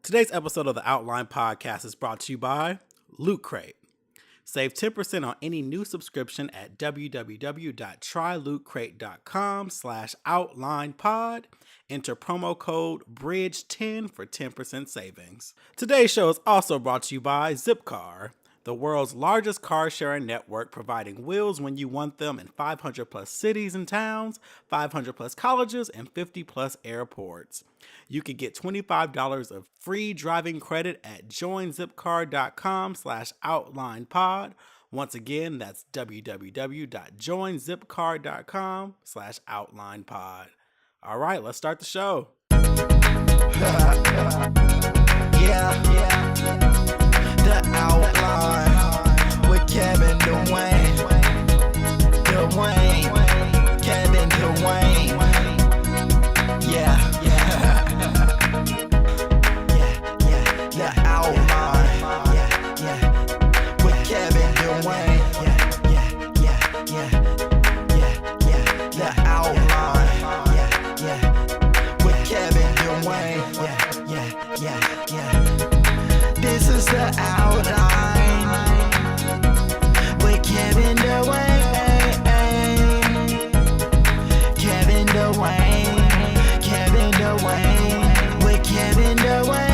Today's episode of the Outline Podcast is brought to you by Loot Crate. Save 10% on any new subscription at www.trylootcrate.com/outlinepod. Enter promo code BRIDGE10 for 10% savings. Today's show is also brought to you by Zipcar, the world's largest car sharing network, providing wheels when you want them in 500 plus cities and towns, 500 plus colleges, and 50 plus airports. You can get $25 of free driving credit at joinzipcar.com/outlinepod. Once again, that's www.joinzipcar.com/outlinepod. All right, let's start the show. The Outline with Kevin Dwayne. Kevin Dwayne. The Outline with Kevin Dwayne. The Outline with Kevin Dwayne. This is the Outline with Kevin Dwayne. Kevin Dwayne with Kevin Dwayne.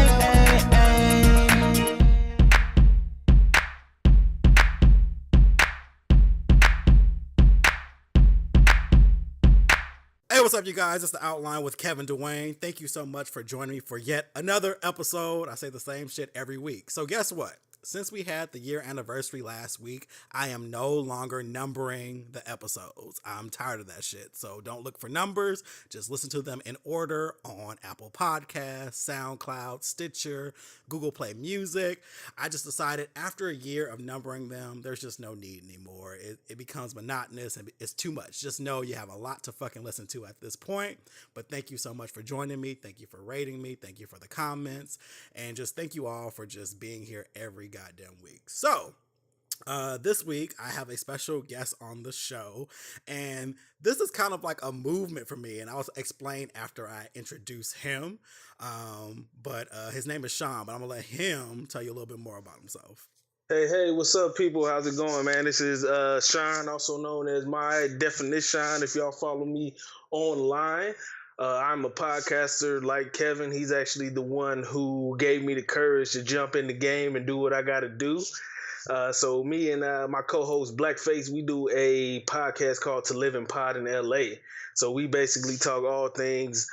Hey, what's up, you guys? It's the Outline with Kevin Dwayne. Thank you so much for joining me for yet another episode. I say the same shit every week. So guess what? Since we had the year anniversary last week, I am no longer numbering the episodes. I'm tired of that shit. So don't look for numbers. Just listen to them in order on Apple Podcasts, SoundCloud, Stitcher, Google Play Music. I just decided after a year of numbering them, there's just no need anymore. It becomes monotonous and it's too much. Just know you have a lot to fucking listen to at this point. But thank you so much for joining me. Thank you for rating me. Thank you for the comments. And just thank you all for just being here every goddamn week. So this week I have a special guest on the show, and this is kind of like a movement for me, and I'll explain after I introduce him. But his name is Sean, but I'm gonna let him tell you a little bit more about himself. Hey, what's up, people? How's it going, man? This is Sean, also known as My Definition, if y'all follow me online. I'm a podcaster like Kevin. He's actually the one who gave me the courage to jump in the game and do what I got to do. So me and my co-host Blackface, we do a podcast called To Live and Pod in LA. So we basically talk all things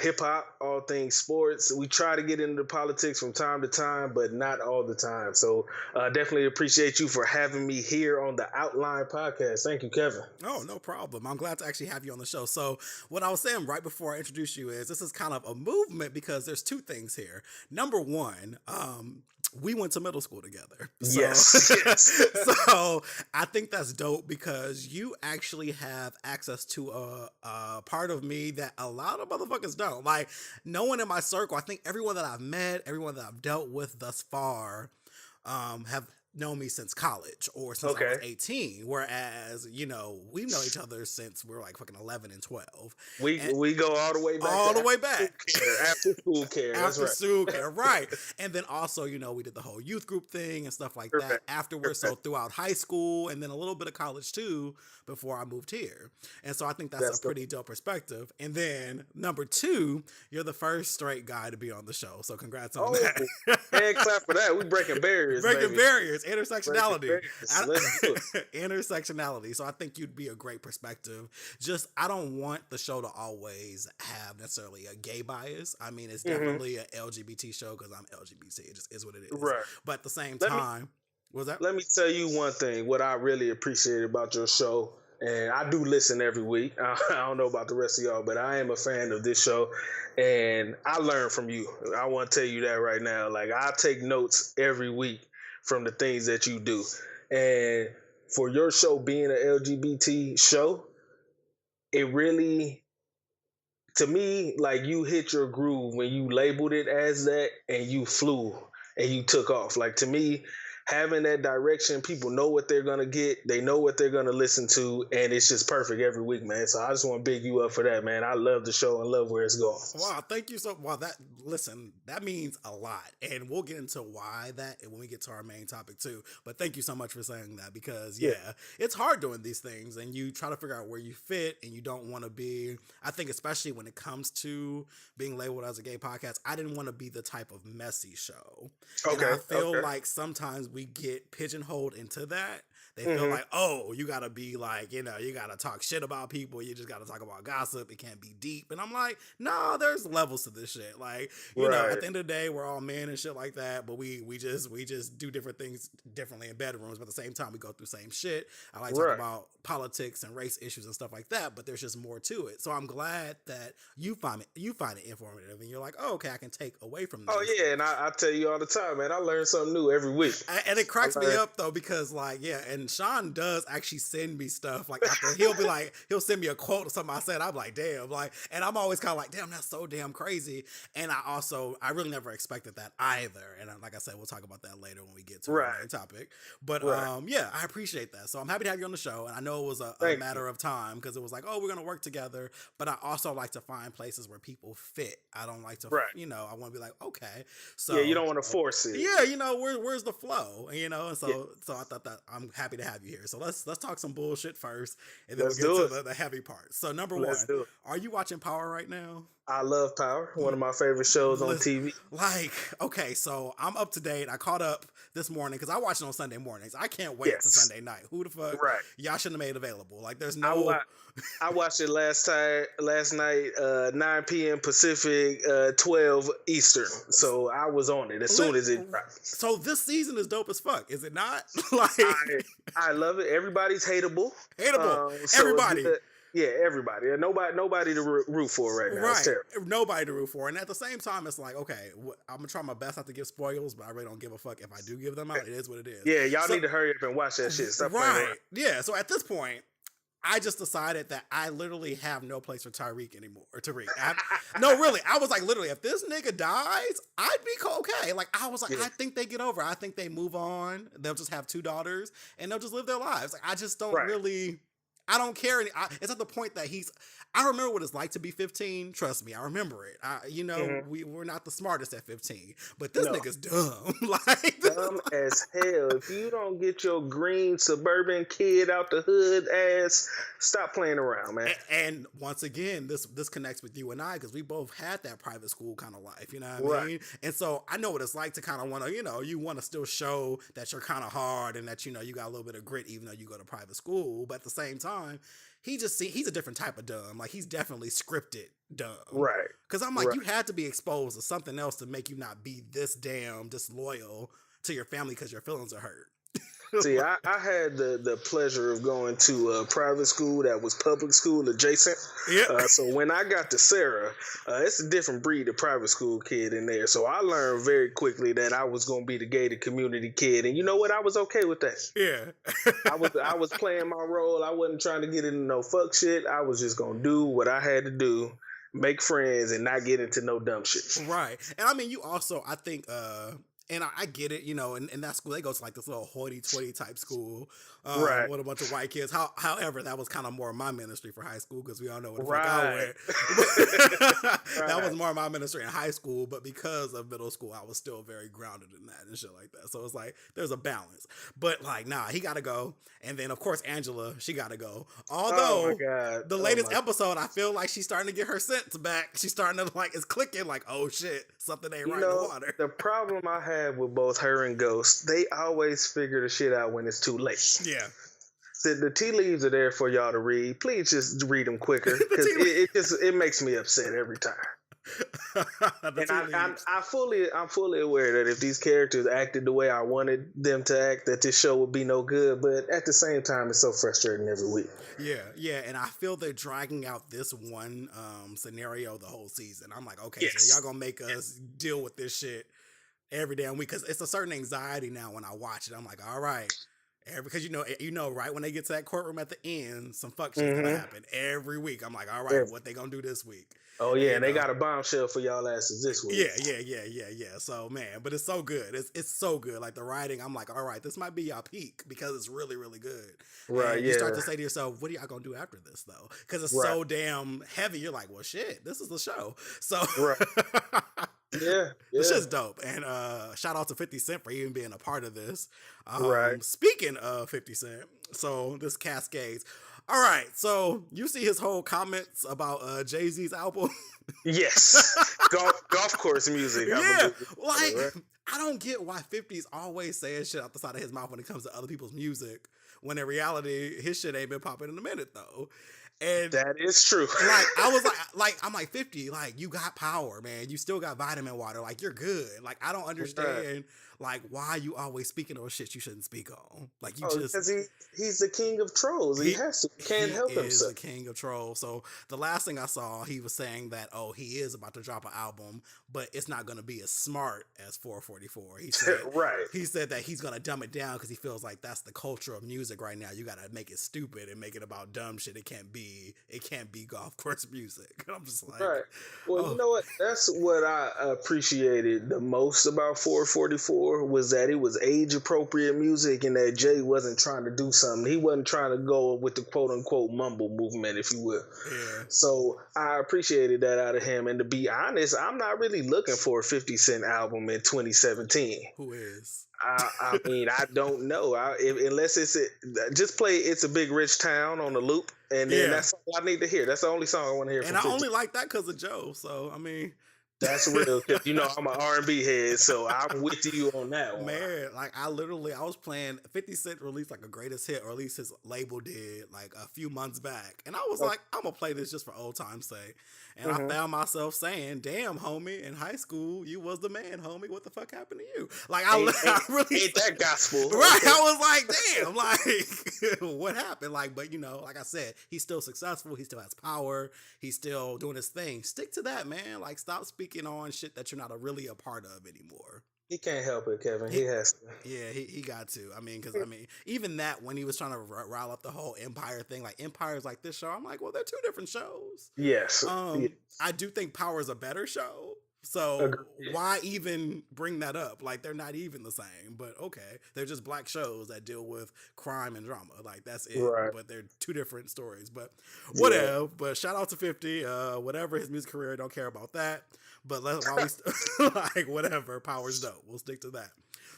hip-hop, all things sports. We try to get into politics from time to time, but not all the time. So definitely appreciate you for having me here on the Outline Podcast. Thank you, Kevin. Oh, no problem. I'm glad to actually have you on the show. So what I was saying right before I introduce you is this is kind of a movement because there's two things here. Number one, we went to middle school together. So, Yes. So I think that's dope because you actually have access to a part of me that a lot of motherfuckers don't. Like, no one in my circle, I think everyone that I've met, everyone that I've dealt with thus far, have known me since college or since I was 18, whereas, you know, we've known each other since we were like fucking 11 and 12. We go all the way back. All the way back. After school care. That's After right. school care, right. And then also, you know, we did the whole youth group thing and stuff like that afterwards. So throughout high school and then a little bit of college too before I moved here. And so I think that's a pretty dope perspective. And then number two, you're the first straight guy to be on the show. So congrats on that. And clap for that. We breaking barriers. Breaking baby. barriers. Intersectionality. Let's do it. Intersectionality. So I think you'd be a great perspective. Just, I don't want the show to always have necessarily a gay bias. I mean, it's definitely an LGBT show because I'm LGBT. It just is what it is. Right. But at the same time, what was that? Let me tell you one thing. What I really appreciate about your show, and I do listen every week. I don't know about the rest of y'all, but I am a fan of this show, and I learn from you. I want to tell you that right now. Like, I take notes every week from the things that you do. And for your show being an LGBT show, it really, to me, like, you hit your groove when you labeled it as that and you flew and you took off. Like, to me, having that direction, people know what they're gonna get, they know what they're gonna listen to, and it's just perfect every week, man. So I just want to big you up for that, man. I love the show and love where it's going. Wow, thank you so. Wow, that means a lot, and we'll get into why that when we get to our main topic too. But thank you so much for saying that because it's hard doing these things, and you try to figure out where you fit, and you don't want to be. I think especially when it comes to being labeled as a gay podcast, I didn't want to be the type of messy show. Okay, and I feel like sometimes we get pigeonholed into that. They feel like, oh, you gotta be like, you gotta talk shit about people. You just gotta talk about gossip. It can't be deep. And I'm like, no, there's levels to this shit. Like, you know, at the end of the day, we're all men and shit like that. But we just do different things differently in bedrooms. But at the same time, we go through the same shit. I like talking about politics and race issues and stuff like that. But there's just more to it. So I'm glad that you find it informative, and you're like, oh, okay, I can take away from this. Oh yeah, and I tell you all the time, man. I learn something new every week. And it cracks me up though because like, and Sean does actually send me stuff like after he'll send me a quote or something I said. I'm like, damn, like, and I'm always kind of like, damn, that's so damn crazy. And I really never expected that either. And like I said, we'll talk about that later when we get to the main topic. But yeah, I appreciate that. So I'm happy to have you on the show. And I know it was a matter of time because it was like, oh, we're gonna work together. But I also like to find places where people fit. I don't like to, I want to be like, okay, so you don't want to force it. Yeah, where's the flow? And so I thought that I'm happy to have you here. So let's talk some bullshit first, and then we'll get to the heavy part. So number one, are you watching Power right now? I love Power, one of my favorite shows on TV. Like, okay, so I'm up to date. I caught up this morning because I watch it on Sunday mornings. I can't wait to Sunday night. Who the fuck? Right. Y'all shouldn't have made it available. Like, there's no. I watched it last night, 9 p.m. Pacific, 12 Eastern. So I was on it as soon as it dropped. So this season is dope as fuck, is it not? Like, I love it. Everybody's hateable. Everybody. Yeah, everybody. Nobody to root for right now. Right. Nobody to root for. And at the same time, it's like, okay, I'm going to try my best not to give spoilers, but I really don't give a fuck if I do give them out. It is what it is. Yeah, y'all need to hurry up and watch that shit. Stop playing around. Yeah, so at this point, I just decided that I literally have no place for Tyreek anymore. Or Tariq. No, really. I was like, literally, if this nigga dies, I'd be okay. Like, I was like, I think they get over. I think they move on. They'll just have 2 daughters, and they'll just live their lives. Like, I just don't really... I don't care. It's at the point that I remember what it's like to be 15. Trust me, I remember it. We're not the smartest at 15, but this nigga's dumb. Like, dumb as hell. If you don't get your green suburban kid out the hood ass, stop playing around, man. And once again, this connects with you and I because we both had that private school kind of life. You know what I mean? And so I know what it's like to kind of want to, you want to still show that you're kind of hard and that you got a little bit of grit, even though you go to private school. But at the same time, he's a different type of dumb. Like, he's definitely scripted dumb. Right. Because I'm like, you had to be exposed to something else to make you not be this damn disloyal to your family because your feelings are hurt. See, I had the pleasure of going to a private school that was public school adjacent. Yeah. So when I got to Sarah, it's a different breed of private school kid in there. So I learned very quickly that I was going to be the gated community kid. And you know what? I was okay with that. Yeah. I was playing my role. I wasn't trying to get into no fuck shit. I was just going to do what I had to do, make friends, and not get into no dumb shit. Right. And I mean, you also, I think, and I get it, in that school, they go to like this little hoity-toity type school with a bunch of white kids. However, that was kind of more my ministry for high school because we all know what the fuck I went. That was more my ministry in high school, but because of middle school, I was still very grounded in that and shit like that. So it's like, there's a balance. But like, nah, he got to go. And then, of course, Angela, she got to go. Although, the latest episode, I feel like she's starting to get her sense back. She's starting to, like, it's clicking like, oh shit, something ain't right in the water. The problem I have with both her and Ghost, they always figure the shit out when it's too late. Yeah. The tea leaves are there for y'all to read. Please just read them quicker because it makes me upset every time. And I'm fully aware that if these characters acted the way I wanted them to act, that this show would be no good. But at the same time, it's so frustrating every week. Yeah, and I feel they're dragging out this one scenario the whole season. I'm like, okay, so y'all gonna make us deal with this shit every damn week because it's a certain anxiety now when I watch it. I'm like, all right, Because right when they get to that courtroom at the end, some fuck shit's gonna Mm-hmm. happen every week. I'm like, all right, Yeah. what they gonna do this week? Oh yeah, You and they know? got a bombshell for y'all asses this week. Yeah. So man, but it's so good. It's so good. Like the writing, I'm like, all right, this might be y'all peak because it's really, really good. Right. And you start Yeah. to say to yourself, what are y'all gonna do after this though? Because it's Right. so damn heavy. You're like, well, shit, this is the show. So Right. Yeah. the Yeah. shit's dope. And shout out to 50 Cent for even being a part of this. Right. Speaking of 50 Cent, so this cascades. All right, so you see his whole comments about Jay-Z's album. Yes. golf course music. Yeah, like right? I don't get why 50's always saying shit out the side of his mouth when it comes to other people's music, when in reality his shit ain't been popping in a minute though. And That is true. like I was I'm like 50, like you got power, man. You still got vitamin water, like you're good. Like I don't understand like why you always speaking on shit you shouldn't speak on. Like you just because he's the king of trolls. He has to. He can't help He is himself. the king of trolls. So the last thing I saw, he was saying that he is about to drop an album, but it's not going to be as smart as 444. He said Right. He said that he's going to dumb it down because he feels like that's the culture of music right now. You got to make it stupid and make it about dumb shit. It can't be golf course music. I'm just like, Right. Well, you know what? That's what I appreciated the most about 444 was that it was age appropriate music and that Jay wasn't trying to do something. He wasn't trying to go with the quote unquote mumble movement, if you will. Yeah. So I appreciated that out of him. And to be honest, I'm not really looking for a 50 Cent album in 2017. Who is? I mean, I don't know. Unless just play "It's a Big Rich Town" on the loop, and then that's all I need to hear. That's the only song I want to hear. And I only like that because of Joe. So I mean, that's real. Cause I'm an R&B head, so I'm with you on that one. Man, like I was playing 50 Cent released like a greatest hit, or at least his label did like a few months back. And I was like, I'm gonna play this just for old time's sake. And I found myself saying, damn, homie, in high school, you was the man, homie. What the fuck happened to you? Like I really ain't that gospel. Right. I was like, damn, like what happened? Like, but like I said, he's still successful, he still has power, he's still doing his thing. Stick to that, man. Like stop speaking on shit that you're not really a part of anymore. He can't help it, Kevin. He has to. Yeah, he got to. I mean, because even that when he was trying to rile up the whole Empire thing, like Empire's like this show. I'm like, well, they're two different shows. Yes. I do think Power is a better show. So Agreed. why even bring that up? Like they're not even the same. But okay, they're just black shows that deal with crime and drama. Like that's it. Right. But they're two different stories. But whatever. Yeah. But shout out to 50. Whatever his music career, don't care about that. But let's always like whatever. Power's dope. We'll stick to that.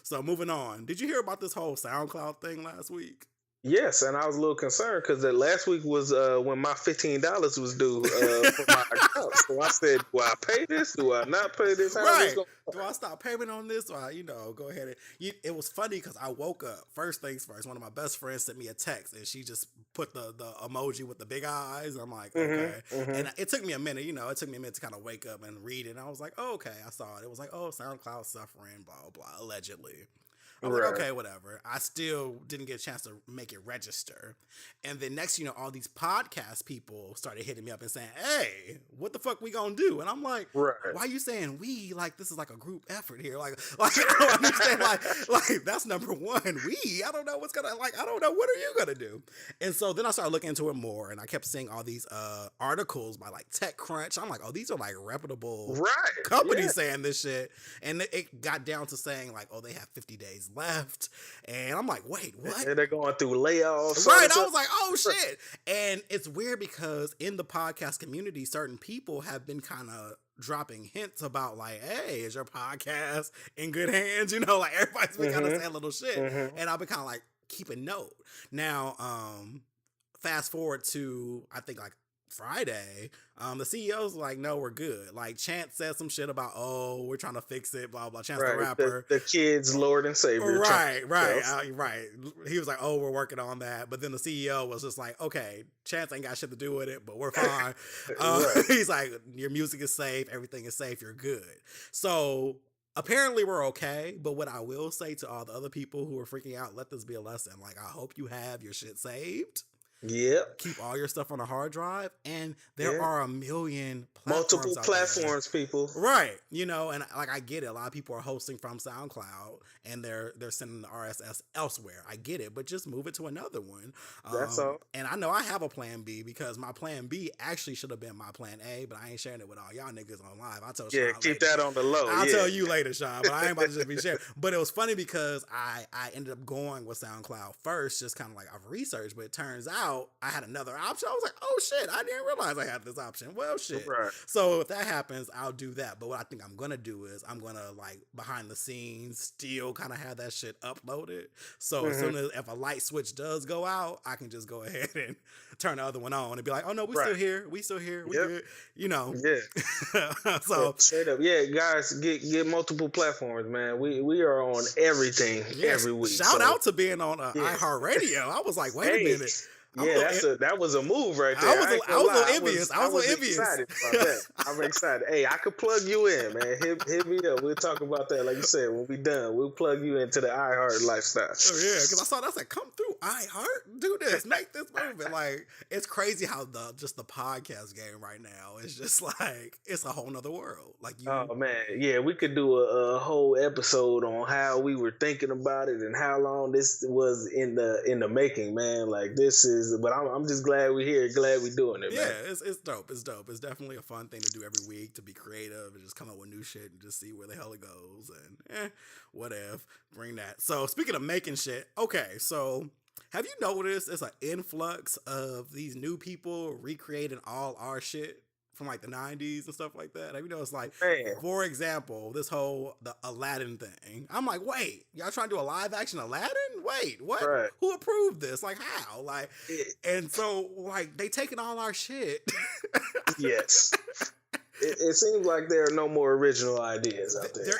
So moving on. Did you hear about this whole SoundCloud thing last week? Yes, and I was a little concerned because last week was when my $15 was due for my account. So I said, do I pay this? Do I not pay this? Right. Do I stop payment on this? Or go ahead and it was funny because I woke up. First things first, one of my best friends sent me a text and she just put the emoji with the big eyes. I'm like, okay. And it took me a minute, it took me a minute to kind of wake up and read it. And I was like, oh, okay, I saw it. It was like, oh, SoundCloud suffering, blah, blah, allegedly. I was like, okay, whatever. I still didn't get a chance to make it register. And then next, all these podcast people started hitting me up and saying, hey, what the fuck we gonna do? And I'm like, why are you saying we? Like, this is like a group effort here. Like I don't understand. like that's number one. We, I don't know what's gonna, I don't know. What are you gonna do? And so then I started looking into it more and I kept seeing all these articles by like TechCrunch. I'm like, oh, these are like reputable companies saying this shit. And it got down to saying like, oh, they have 50 days left, and I'm like, wait, what? And they're going through layoffs. Right. I was like, oh shit. And it's weird because in the podcast community, certain people have been kind of dropping hints about like, hey, is your podcast in good hands? Like everybody's been kind of saying little shit. And I've been kind of like keeping note. Now, fast forward to I think like Friday, the CEO's like, no, we're good. Like Chance said some shit about, oh, we're trying to fix it, blah blah. Chance the rapper, the kid's Lord and Savior, right. He was like, oh, we're working on that, but then the CEO was just like, okay, Chance ain't got shit to do with it, but we're fine. He's like, your music is safe, everything is safe, you're good. So apparently we're okay, but what I will say to all the other people who are freaking out, let this be a lesson. Like, I hope you have your shit saved. Yep. Keep all your stuff on a hard drive, and there Yeah. are a million Multiple platforms out there. platforms, people. Right, you know, and like I get it. A lot of people are hosting from SoundCloud, and they're sending the RSS elsewhere. I get it, but just move it to another one. That's all. And I know I have a plan B because my plan B actually should have been my plan A, but I ain't sharing it with all y'all niggas on live. I'll tell Yeah, Sean keep later. that on the low. I'll yeah. tell you later, Sean, but I ain't about to just be sharing. But it was funny because I ended up going with SoundCloud first, just kind of like I've researched, but it turns out I had another option. I was like, oh shit, I didn't realize I had this option. Well, shit. Right. So if that happens, I'll do that. But what I think I'm gonna do is I'm gonna like behind the scenes still kind of have that shit uploaded. So as soon as if a light switch does go out, I can just go ahead and turn the other one on and be like, oh no, we still here. We still here. We good. You know. Yeah. So straight up. Yeah, guys, get multiple platforms, man. We are on everything every week. Shout out to being on iHeartRadio. I was like, wait a minute. That was a move right there. I was a little envious. Excited about that. I'm excited. Hey, I could plug you in, man. Hit me up. We'll talk about that. Like you said, when we done, we'll plug you into the iHeart lifestyle. Oh yeah, because I saw that. I said, come through iHeart, do this, make this movement. Like it's crazy how the podcast game right now is just like it's a whole nother world. Like oh man, yeah, we could do a whole episode on how we were thinking about it and how long this was in the making, man. Like this is. But I'm just glad we're here. Glad we're doing it, man. Yeah, it's dope. It's dope. It's definitely a fun thing to do every week, to be creative and just come up with new shit and just see where the hell it goes and whatever. Bring that. So speaking of making shit, okay, so have you noticed it's an influx of these new people recreating all our shit from like the 90s and stuff like that? Have you noticed, like, for example, this whole the Aladdin thing? I'm like, wait, y'all trying to do a live action Aladdin? Wait, what? Right. Who approved this? Like, how? Like, and so like they taking all our shit. Yes. It seems like there are no more original ideas out there.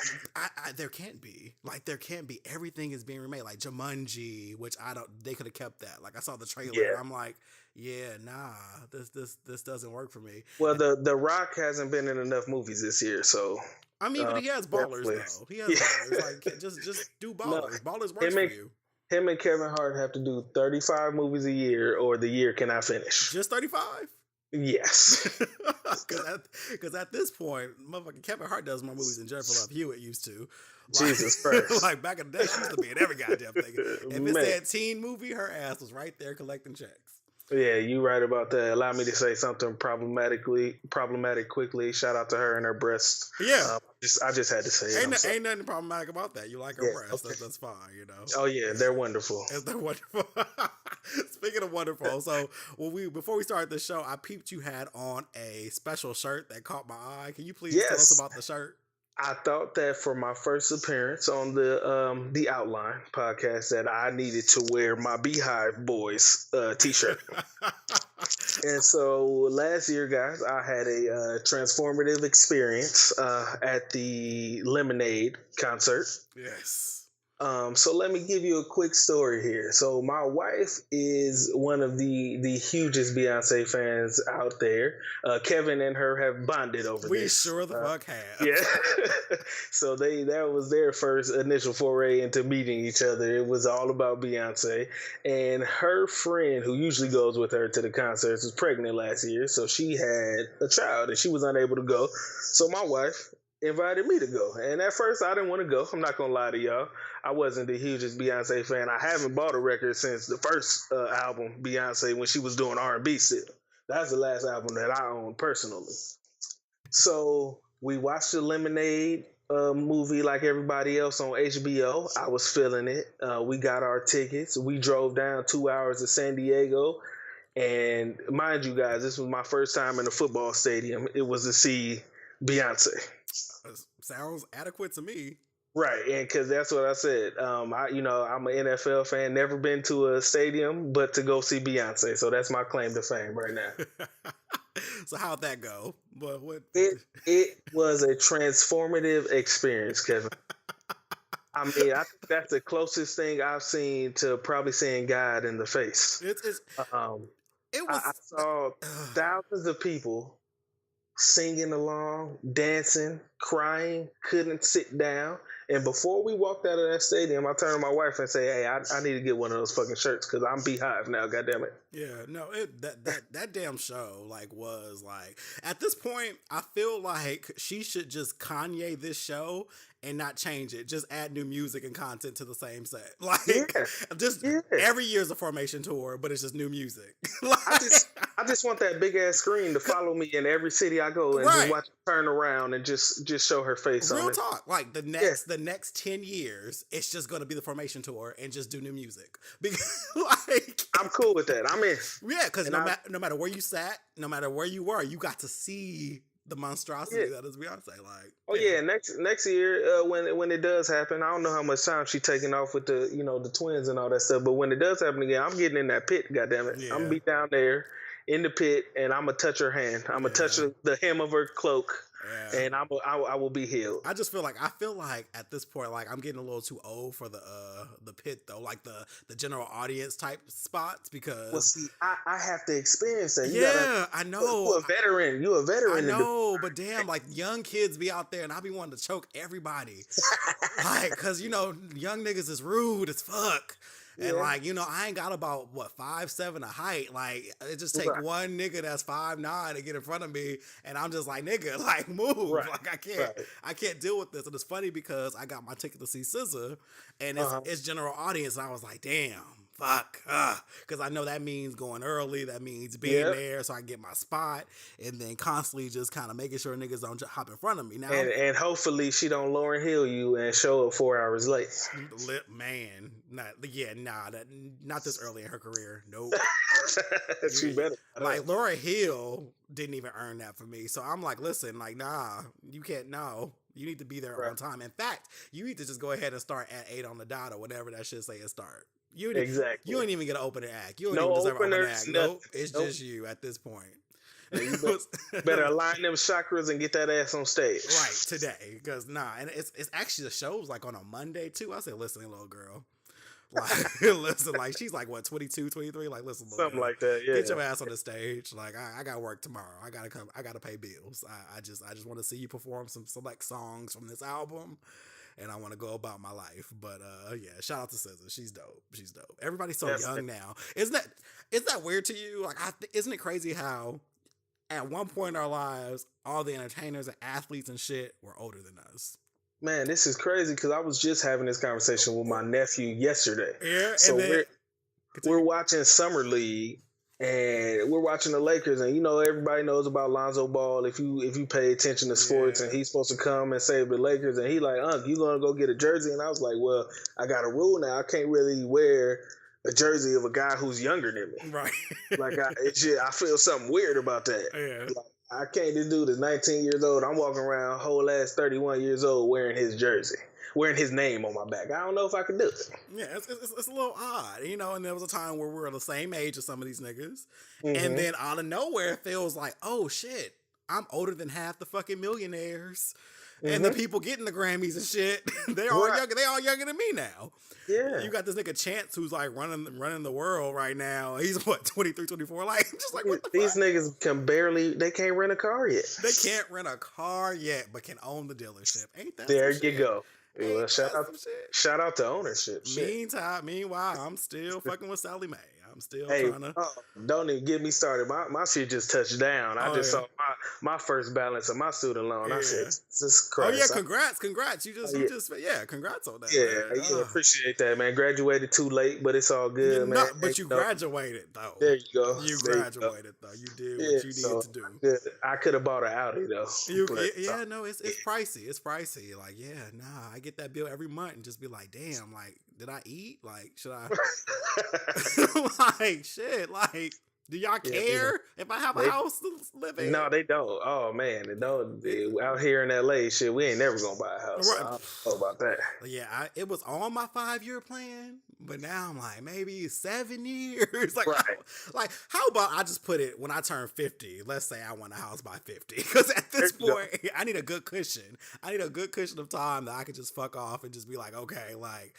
There can't be. Like, there can't be. Everything is being remade. Like Jumanji, which they could have kept that. Like, I saw the trailer. Yeah. I'm like, yeah, nah, this doesn't work for me. Well, the Rock hasn't been in enough movies this year, so. I mean, but he has Ballers though. He has Ballers. Like, just do Ballers. Ballers works for you. Him and Kevin Hart have to do 35 movies a year, or the year cannot finish. Just 35? Yes. Because at this point, motherfucking Kevin Hart does more movies than Jennifer Love Hewitt used to. Like, Jesus Christ. Like back in the day, she used to be in every goddamn thing. If it's that teen movie, her ass was right there collecting checks. Yeah, you right about that. Allow me to say something problematic quickly. Shout out to her and her breasts. Yeah. I just had to say it. Ain't nothing problematic about that. You like her breasts. Okay. That's fine, you know. Oh, yeah, they're wonderful. They're wonderful. Speaking of wonderful, so before we started the show, I peeped you had on a special shirt that caught my eye. Can you please tell us about the shirt? I thought that for my first appearance on the Outline podcast that I needed to wear my Beehive Boys t-shirt. And so last year, guys, I had a transformative experience at the Lemonade concert. Yes. So let me give you a quick story here. So my wife is one of the hugest Beyonce fans out there. Kevin and her have bonded over this. We sure the fuck have. Yeah. So that was their first initial foray into meeting each other. It was all about Beyonce. And her friend, who usually goes with her to the concerts, was pregnant last year. So she had a child and she was unable to go. So my wife invited me to go. And at first I didn't want to go. I'm not going to lie to y'all. I wasn't the hugest Beyonce fan. I haven't bought a record since the first album, Beyonce, when she was doing R&B still. That's the last album that I own personally. So we watched the Lemonade movie like everybody else on HBO. I was feeling it. We got our tickets. We drove down 2 hours to San Diego. And mind you guys, this was my first time in a football stadium. It was to see Beyonce. Sounds adequate to me. Right, and because that's what I said. I'm an NFL fan, never been to a stadium, but to go see Beyonce. So that's my claim to fame right now. So how'd that go? But what? It was a transformative experience, Kevin. I mean, I think that's the closest thing I've seen to probably seeing God in the face. I saw thousands of people singing along, dancing, crying, couldn't sit down. And before we walked out of that stadium, I turned to my wife and say, "Hey, I need to get one of those fucking shirts because I'm Beehive now. Goddamn it." Yeah, no, that damn show was like at this point, I feel like she should just Kanye this show and not change it. Just add new music and content to the same set. Like just every year's a Formation tour, but it's just new music. Like, I just want that big ass screen to follow me in every city I go and just watch her turn around and just show her face. Real on it. talk, like the next 10 years, it's just gonna be the Formation tour and just do new music because like I'm cool with that. I'm in. Yeah, because no matter where you sat, no matter where you were, you got to see the monstrosity that is Beyonce. Like, next year when it does happen, I don't know how much time she's taking off with the the twins and all that stuff. But when it does happen again, I'm getting in that pit. Goddamn it, I'm gonna be down there in the pit and I'm gonna touch her hand. I'm gonna touch the hem of her cloak. Yeah. And I will be healed. I feel like at this point, like I'm getting a little too old for the pit though, like the general audience type spots because. Well, see, I have to experience that. I know. You're a veteran. You're a veteran. I know, but damn, like young kids be out there, and I be wanting to choke everybody, like because young niggas is rude as fuck. And like, I ain't got about 5'7" of height. Like it just take one nigga that's 5'9" to get in front of me. And I'm just like, nigga, like move. Right. Like I can't deal with this. And it's funny because I got my ticket to see SZA and it's general audience. And I was like, damn. Fuck, because I know that means going early. That means being there so I can get my spot, and then constantly just kind of making sure niggas don't hop in front of me now. And hopefully she don't Lauryn Hill you and show up 4 hours late. Man, not this early in her career. Nope. She better. Like Lauryn Hill didn't even earn that for me. So I'm like, listen, like nah, you can't. No, you need to be there on time. In fact, you need to just go ahead and start at 8 on the dot or whatever that shit say it start. You ain't even get an opening act. You don't even deserve an opening act. Nope. It's just you at this point. You better align them chakras and get that ass on stage. Right, today. Because and it's actually the show's like on a Monday too. I said, listen, little girl. Like, listen, like she's like what, 22, 23? Like, listen, little something girl, like that. Yeah. Get your ass on the stage. Like, I got work tomorrow. I gotta come. I gotta pay bills. I just want to see you perform some select songs from this album. And I want to go about my life. But shout out to SZA. She's dope. Everybody's so young now. Isn't that weird to you? Like, isn't it crazy how at one point in our lives, all the entertainers and athletes and shit were older than us? Man, this is crazy because I was just having this conversation with my nephew yesterday. Yeah, so we're watching Summer League. And we're watching the Lakers, and everybody knows about Lonzo Ball. If you pay attention to sports, and he's supposed to come and save the Lakers, and he like, you gonna go get a jersey? And I was like, well, I got a rule now. I can't really wear a jersey of a guy who's younger than me. Right. Like I feel something weird about that. Yeah. Like, I can't. This dude is 19 years old. I'm walking around whole ass 31 years old wearing his jersey. Wearing his name on my back. I don't know if I could do it. Yeah, it's a little odd, and there was a time where we were the same age as some of these niggas. And then out of nowhere, it feels like, oh shit, I'm older than half the fucking millionaires. And the people getting the Grammys and shit, they all younger than me now. Yeah. You got this nigga Chance who's like running the world right now. He's what, 23, 24? Like, just like, what the These fuck? Niggas they can't rent a car yet. They can't rent a car yet, but can own the dealership. Ain't that there some you shit? Go. Well, shout out to ownership. Shit. Meanwhile, I'm still fucking with Sally Mae. I'm still trying to. Don't even get me started. My shit just touched down. I just saw my first balance of my student loan. I said, this is crazy. Oh yeah, congrats. You just congrats on that. Yeah, appreciate that, man. Graduated too late, but it's all good, man. But you graduated though. There you go. You graduated though. You did what you needed to do. I could have bought an Audi though. It's pricey. It's pricey. Like, I get that bill every month and just be like, damn, like, did I eat? Like, should I? Like, shit, like, do y'all care if I have a house to live in? No, they don't. Oh man, they don't. Out here in LA, shit, we ain't never gonna buy a house. Right. So I don't know about that. Yeah, it was on my 5-year plan, but now I'm like, maybe 7 years. Like, how about I just put it when I turn 50? Let's say I want a house by 50, because at this point, I need a good cushion. I need a good cushion of time that I could just fuck off and just be like, okay, like,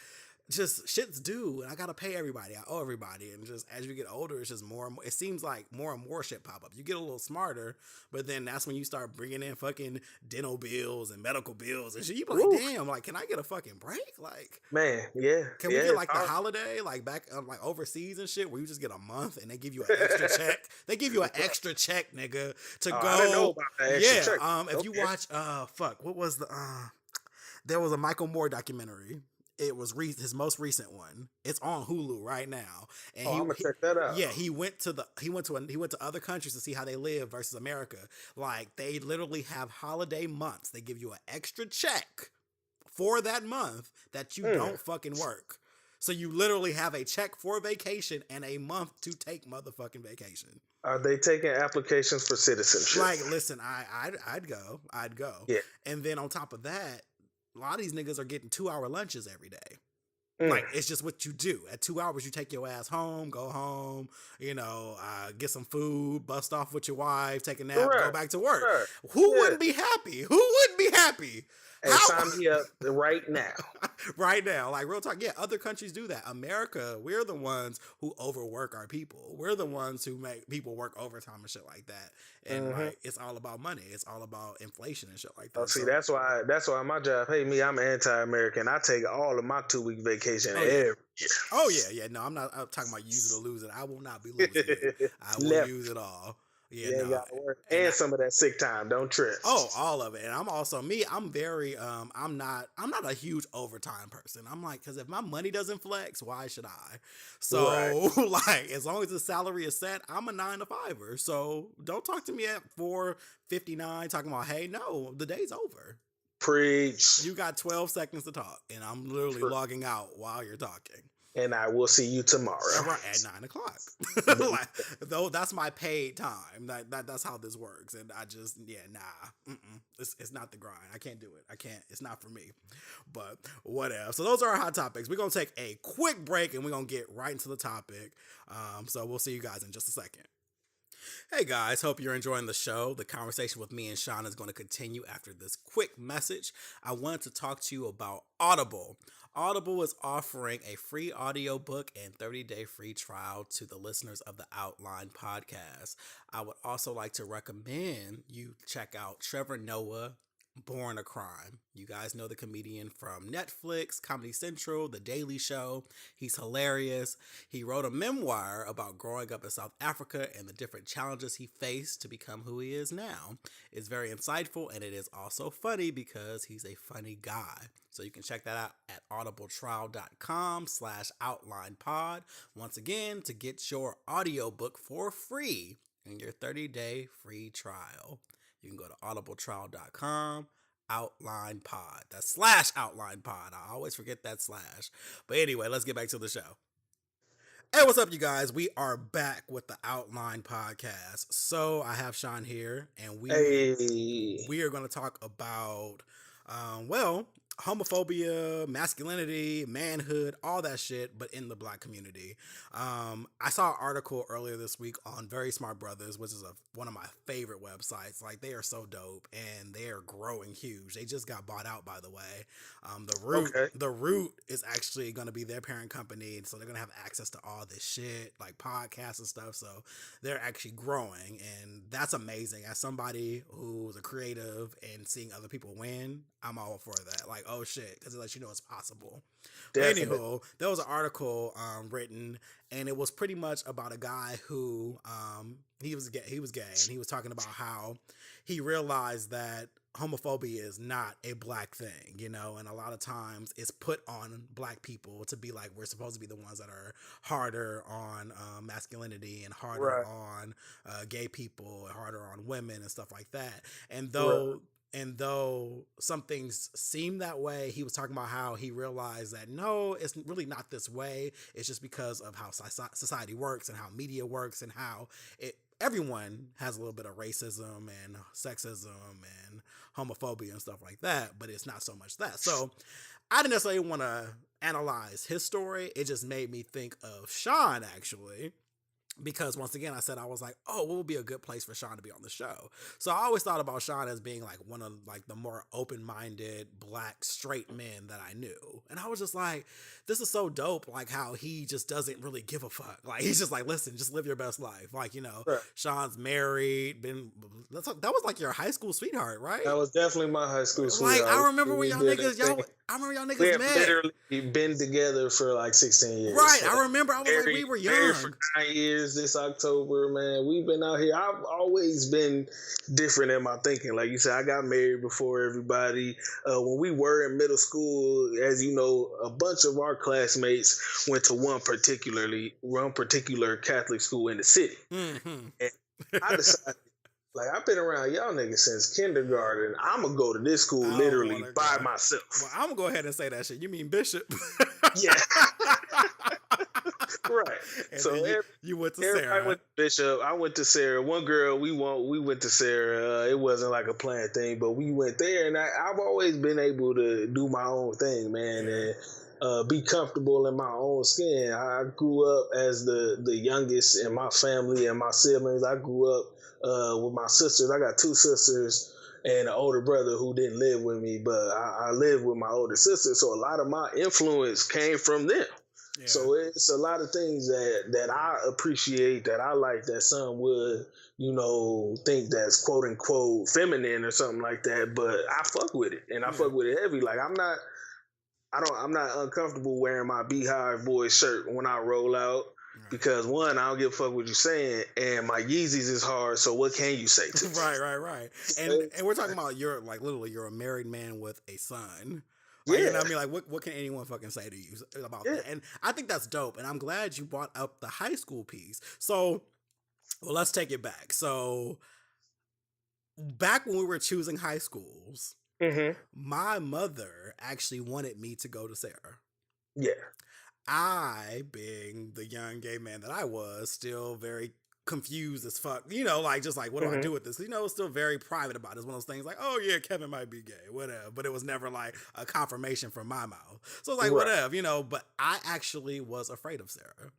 just shit's due, and I gotta pay everybody. I owe everybody, and just as you get older, it's just more and more. It seems like more and more shit pop up. You get a little smarter, but then that's when you start bringing in fucking dental bills and medical bills and shit. You be like, Woo. damn, like, can I get a fucking break? Like, Man, yeah. can we get like the holiday, like back like overseas and shit, where you just get a month and they give you an extra check? They give you an extra check, nigga, to go. I didn't know about that extra check. If you watch, what was the there was a Michael Moore documentary. It was his most recent one. It's on Hulu right now. And I'm gonna check that out. Yeah, he went to other countries to see how they live versus America. Like, they literally have holiday months. They give you an extra check for that month that you don't fucking work. So you literally have a check for vacation and a month to take motherfucking vacation. Are they taking applications for citizenship? Like, listen, I'd go. Yeah. And then on top of that, a lot of these niggas are getting 2-hour lunches every day. Like, it's just what you do. At 2 hours, you take your ass home, go home, get some food, bust off with your wife, take a nap, go back to work. Right. Who wouldn't be happy? Who wouldn't be happy? And sign me up right now. Right now. Like, real talk. Yeah, other countries do that. America, we're the ones who overwork our people. We're the ones who make people work overtime and shit like that. And like, it's all about money. It's all about inflation and shit like that. Oh, see, that's why my job, hey, me, I'm anti-American. I take all of my 2-week vacation every year. Oh, yeah. No, I'm talking about use it or lose it. I will not be losing it. I will use it all. Yeah, no. Gotta work. And some of that sick time. Don't trip. Oh, all of it. And I'm also I'm very I'm not a huge overtime person. I'm like, because if my money doesn't flex, why should I? So like, as long as the salary is set, I'm a 9-to-5er. So don't talk to me at 4:59 talking about, hey, no, the day's over. Preach. You got 12 seconds to talk, and I'm literally logging out while you're talking. And I will see you tomorrow. Right, at 9 o'clock. Like, though that's my paid time. That's how this works. And I just, it's not the grind. I can't do it. I can't. It's not for me. But whatever. So those are our hot topics. We're going to take a quick break and we're going to get right into the topic. So we'll see you guys in just a second. Hey guys, hope you're enjoying the show. The conversation with me and Sean is going to continue after this quick message. I wanted to talk to you about Audible. Audible is offering a free audiobook and 30-day free trial to the listeners of the Outline podcast. I would also like to recommend you check out Trevor Noah, Born a Crime. You guys know the comedian from Netflix, Comedy Central, The Daily Show. He's hilarious. He wrote a memoir about growing up in South Africa and the different challenges he faced to become who he is now. It's very insightful, and it is also funny because he's a funny guy. So you can check that out at audibletrial.com/outlinepod. Once again, to get your audiobook for free and your 30-day free trial. You can go to audibletrial.com, outline pod. That's /outline pod. I always forget that slash. But anyway, let's get back to the show. Hey, what's up, you guys? We are back with the Outline podcast. So I have Sean here, and we are going to talk about, homophobia, masculinity, manhood, all that shit, but in the Black community. I saw an article earlier this week on Very Smart Brothers, which is one of my favorite websites. Like, they are so dope, and they are growing huge. They just got bought out, by the way. The Root is actually going to be their parent company, so they're going to have access to all this shit, like podcasts and stuff. So they're actually growing, and that's amazing. As somebody who's a creative and seeing other people win, I'm all for that. Like, oh shit, because it lets you know it's possible. Anywho, there was an article written, and it was pretty much about a guy who he was gay, and he was talking about how he realized that homophobia is not a Black thing, and a lot of times it's put on Black people to be like, we're supposed to be the ones that are harder on masculinity and harder on gay people, and harder on women and stuff like that. And though some things seem that way, he was talking about how he realized that no, it's really not this way. It's just because of how society works and how media works and how everyone has a little bit of racism and sexism and homophobia and stuff like that, but it's not so much that. So I didn't necessarily want to analyze his story. It just made me think of Sean, actually. because once again, I said, I was like, oh, what would be a good place for Sean to be on the show? So I always thought about Sean as being like one of like the more open-minded black straight men that I knew. And I was just like, this is so dope, like how he just doesn't really give a fuck. Like he's just like, listen, just live your best life. Like, Right. Sean's married, that was like your high school sweetheart, right? That was definitely my high school Like sweetheart. I remember when I remember y'all niggas met. literally been together for like 16 years. Right, So I remember. I was like, we were married young. for 9 years this October, man. We've been out here. I've always been different in my thinking. Like you said, I got married before everybody. When we were in middle school, as you know, a bunch of our classmates went to one particular Catholic school in the city. Mm-hmm. And I decided, like, I've been around y'all niggas since kindergarten. I'm going to go to this school literally by myself. Well, I'm going to go ahead and say that shit. You mean Bishop? Yeah. Right. And so you went to Sarah. I went to Bishop. I went to Sarah. One girl, we went to Sarah. It wasn't like a planned thing, but we went there, and I've always been able to do my own thing, man, and be comfortable in my own skin. I grew up as the youngest in my family and my siblings. I grew up with my sisters. I got 2 sisters and an older brother who didn't live with me, but I lived with my older sister, so a lot of my influence came from them. Yeah. So it's a lot of things that I appreciate, that I like, that some would, think that's quote unquote feminine or something like that. But I fuck with it, and I fuck with it heavy. Like I'm not uncomfortable wearing my Beehive Boys shirt when I roll out. Right. Because one, I don't give a fuck what you're saying, and my Yeezys is hard. So what can you say to me? Right. And we're talking about you're a married man with a son. Like, yeah. You know what I mean? Like, what can anyone fucking say to you about that? And I think that's dope. And I'm glad you brought up the high school piece. So, let's take it back. So, back when we were choosing high schools, my mother actually wanted me to go to Sarah. Yeah. I, being the young gay man that I was, still very confused as fuck, what do I do with this? Still very private about it. It's one of those things like, oh yeah, Kevin might be gay, whatever, but it was never like a confirmation from my mouth. So it's like, whatever, but I actually was afraid of Sarah.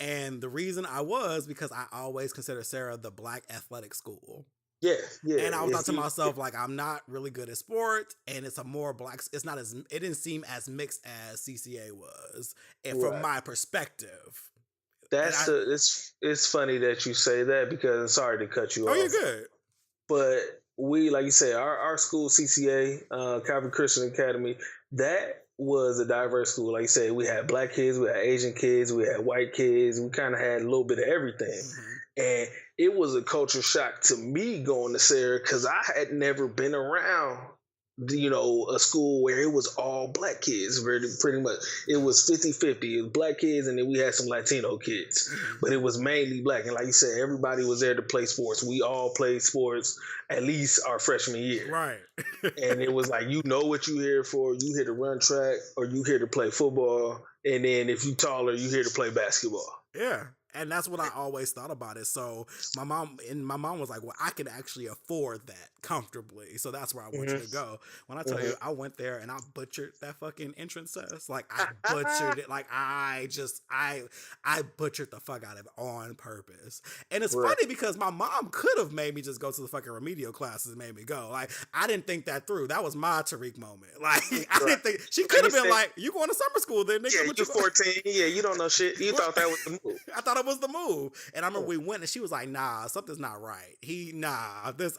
And the reason I was because I always considered Sarah the black athletic school. Yeah. And I thought to myself, like, I'm not really good at sports, and it's a more black, it didn't seem as mixed as CCA was, and from my perspective. It's funny that you say that, because sorry to cut you off. Oh, you're good. But we, like you say, our school, CCA, Calvary Christian Academy, that was a diverse school. Like you said, we had black kids, we had Asian kids, we had white kids. We kind of had a little bit of everything. And it was a culture shock to me going to Sarah, because I had never been around, a school where it was all black kids. Pretty much. It was 50-50. It was black kids, and then we had some Latino kids. But it was mainly black. And like you said, everybody was there to play sports. We all played sports at least our freshman year. Right. And it was like, what you here for. You here to run track, or you here to play football. And then if you taller, you here to play basketball. Yeah. And that's what I always thought about it. So my mom was like, well, I can actually afford that comfortably. So that's where I want you to go. When I tell you, I went there and I butchered that fucking entrance test. Like I butchered it. Like I butchered the fuck out of it on purpose. And it's funny because my mom could have made me just go to the fucking remedial classes and made me go. Like I didn't think that through. That was my Tariq moment. Like I didn't think she could have been like, you going to summer school then, nigga? Yeah, you're 14. Yeah, you don't know shit. You thought that was the move. I thought it was the move. And I remember we went and she was like, nah, something's not right.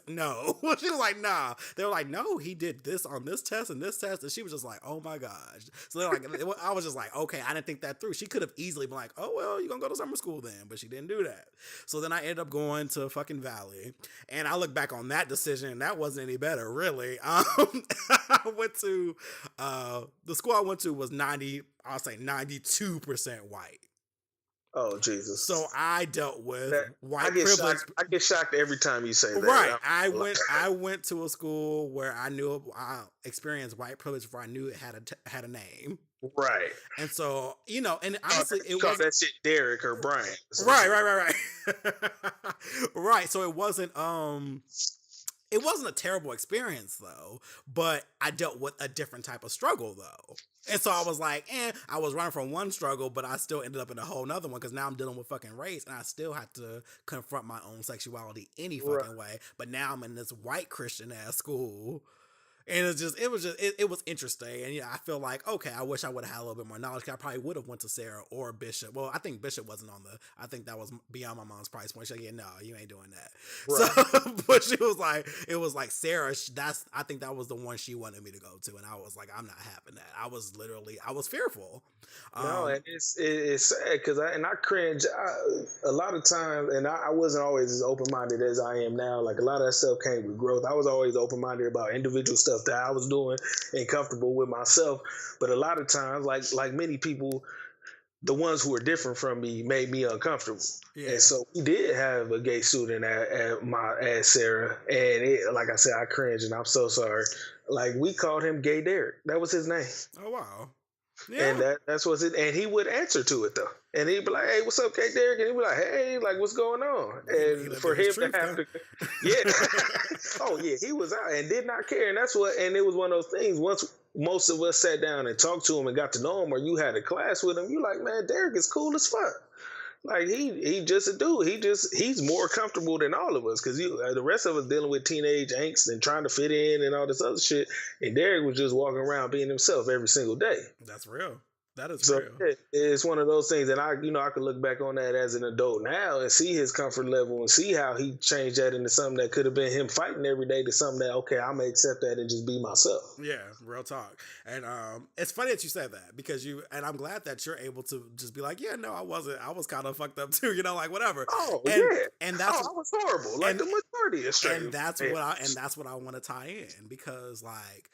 No. She was like, nah. They were like, no, he did this on this test and this test. And she was just like, oh my gosh. So they're like, I was just like, okay, I didn't think that through. She could have easily been like, oh, well, you're going to go to summer school then. But she didn't do that. So then I ended up going to fucking Valley. And I look back on that decision and that wasn't any better, really. I went to, the school I went to was 92% white. Oh, Jesus. So I dealt with white privilege. I get shocked every time you say that. Right. I went to a school where I experienced white privilege before I knew it had a name. Right. And so, and honestly, it was that shit Derek or Brian. Right. Right. So it wasn't It wasn't a terrible experience though, but I dealt with a different type of struggle though. And so I was like, I was running from one struggle, but I still ended up in a whole nother one because now I'm dealing with fucking race and I still have to confront my own sexuality any Right. fucking way. But now I'm in this white Christian ass school. And it was interesting. And I feel like, okay, I wish I would have had a little bit more knowledge. I probably would have went to Sarah or Bishop. Well, I think Bishop wasn't I think that was beyond my mom's price point. She's like, yeah, no, you ain't doing that. Right. So, but it was like Sarah, I think that was the one she wanted me to go to. And I was like, I'm not having that. I was fearful. No, and it's sad because I cringe a lot of times, and I wasn't always as open minded as I am now. Like a lot of that stuff came with growth. I was always open minded about individual stuff that I was doing and comfortable with myself. But a lot of times, like many people, the ones who were different from me made me uncomfortable. Yeah. And so we did have a gay student at Sarah, and like I said, I cringe, and I'm so sorry. Like we called him Gay Derek. That was his name. Oh wow. Yeah. And that's what's it. And he would answer to it though. And he'd be like, "Hey, what's up, Gay Derek?" And he'd be like, "Hey, like, what's going on?" And for him to have to, yeah, oh yeah, he was out and did not care. And that's what. And it was one of those things. Once most of us sat down and talked to him and got to know him, or you had a class with him, you like, man, Derek is cool as fuck. Like he just a dude. He's more comfortable than all of us because the rest of us dealing with teenage angst and trying to fit in and all this other shit. And Derek was just walking around being himself every single day. That's real. That is So real. it's one of those things, and I could look back on that as an adult now and see his comfort level and see how he changed that into something that could have been him fighting every day to something that, okay, I'm gonna accept that and just be myself. Yeah, real talk. And it's funny that you said that because and I'm glad that you're able to just be like, yeah, no, I wasn't. I was kind of fucked up too, like whatever. Oh and, yeah, and that's I was horrible, like the majority of straight. And that's what I want to tie in because like,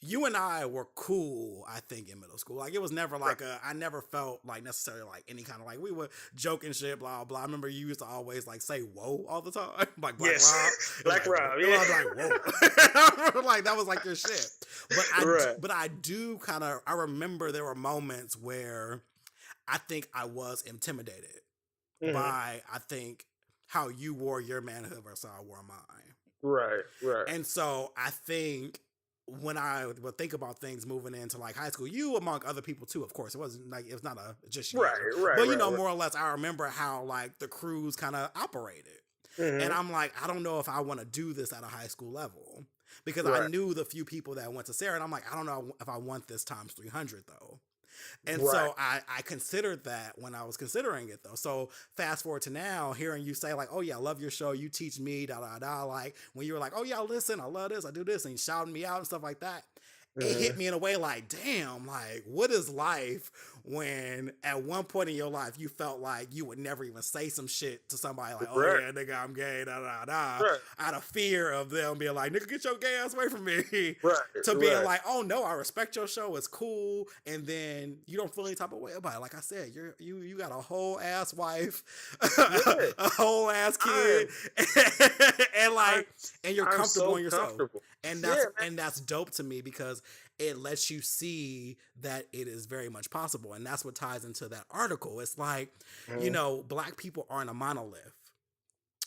you and I were cool, I think, in middle school. Like, it was never like I never felt like necessarily like any kind of like, we were joking shit, blah, blah. I remember you used to always like say, whoa, all the time. Like, Black Rob. Black Rob, yeah. I was like, whoa. Like, that was like your shit. But I do kind of, I remember there were moments where I think I was intimidated by, I think, how you wore your manhood versus how I wore mine. Right. And so I think, when I would think about things moving into like high school, you among other people too, of course, it was not just you. Right. But more or less, I remember how like the crews kind of operated, and I'm like, I don't know if I want to do this at a high school level because I knew the few people that went to Sarah, and I'm like, I don't know if I want this times 300 though. And so I considered that when I was considering it though. So fast forward to now, hearing you say like, oh yeah, I love your show. You teach me, da, da, da. Like when you were like, oh yeah, listen, I love this. I do this. And you shouting me out and stuff like that. It hit me in a way like, damn, like what is life when at one point in your life you felt like you would never even say some shit to somebody like, oh yeah, nigga, I'm gay, da, da, da. Out of fear of them being like, nigga, get your gay ass away from me. To being like, oh no, I respect your show, it's cool. And then you don't feel any type of way about it. Like I said, you got a whole ass wife, a whole ass kid, and you're comfortable in yourself. And that's dope to me because it lets you see that it is very much possible. And that's what ties into that article. It's like, Black people aren't a monolith.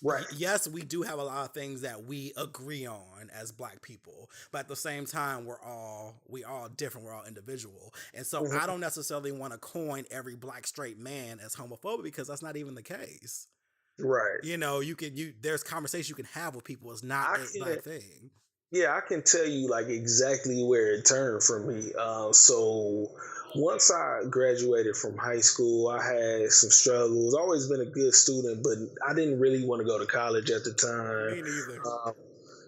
Right. Yes, we do have a lot of things that we agree on as Black people, but at the same time, we all different. We're all individual. And so I don't necessarily want to coin every Black straight man as homophobic because that's not even the case. Right. There's conversation you can have with people. It's not a Black thing. Yeah, I can tell you like exactly where it turned for me. So once I graduated from high school, I had some struggles. Always been a good student, but I didn't really want to go to college at the time. Me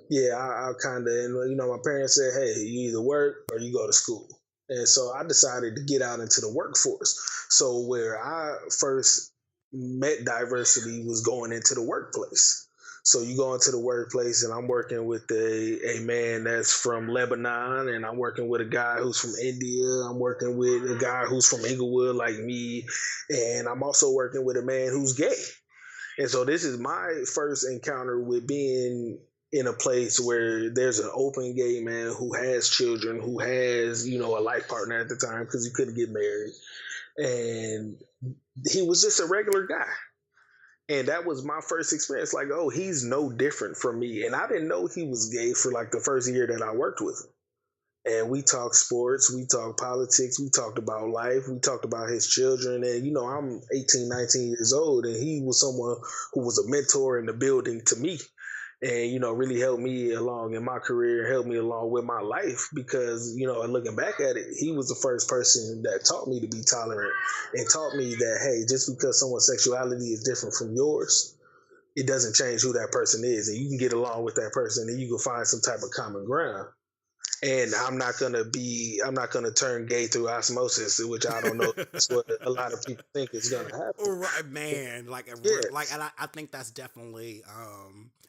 neither. I kind of, and my parents said, hey, you either work or you go to school. And so I decided to get out into the workforce. So where I first met diversity was going into the workplace. So you go into the workplace and I'm working with a man that's from Lebanon, and I'm working with a guy who's from India. I'm working with a guy who's from Inglewood like me. And I'm also working with a man who's gay. And so this is my first encounter with being in a place where there's an open gay man who has children, who has, a life partner at the time because he couldn't get married. And he was just a regular guy. And that was my first experience. Like, oh, he's no different from me. And I didn't know he was gay for like the first year that I worked with him. And we talked sports, we talked politics, we talked about life, we talked about his children. And, you know, I'm 18, 19 years old, and he was someone who was a mentor in the building to me. And, you know, really helped me along in my career, helped me along with my life because, you know, looking back at it, he was the first person that taught me to be tolerant and taught me that, hey, just because someone's sexuality is different from yours, it doesn't change who that person is. And you can get along with that person and you can find some type of common ground. And I'm not gonna turn gay through osmosis, which I don't know. That's what a lot of people think is gonna happen. Right, man. Yeah. And I think that's definitely,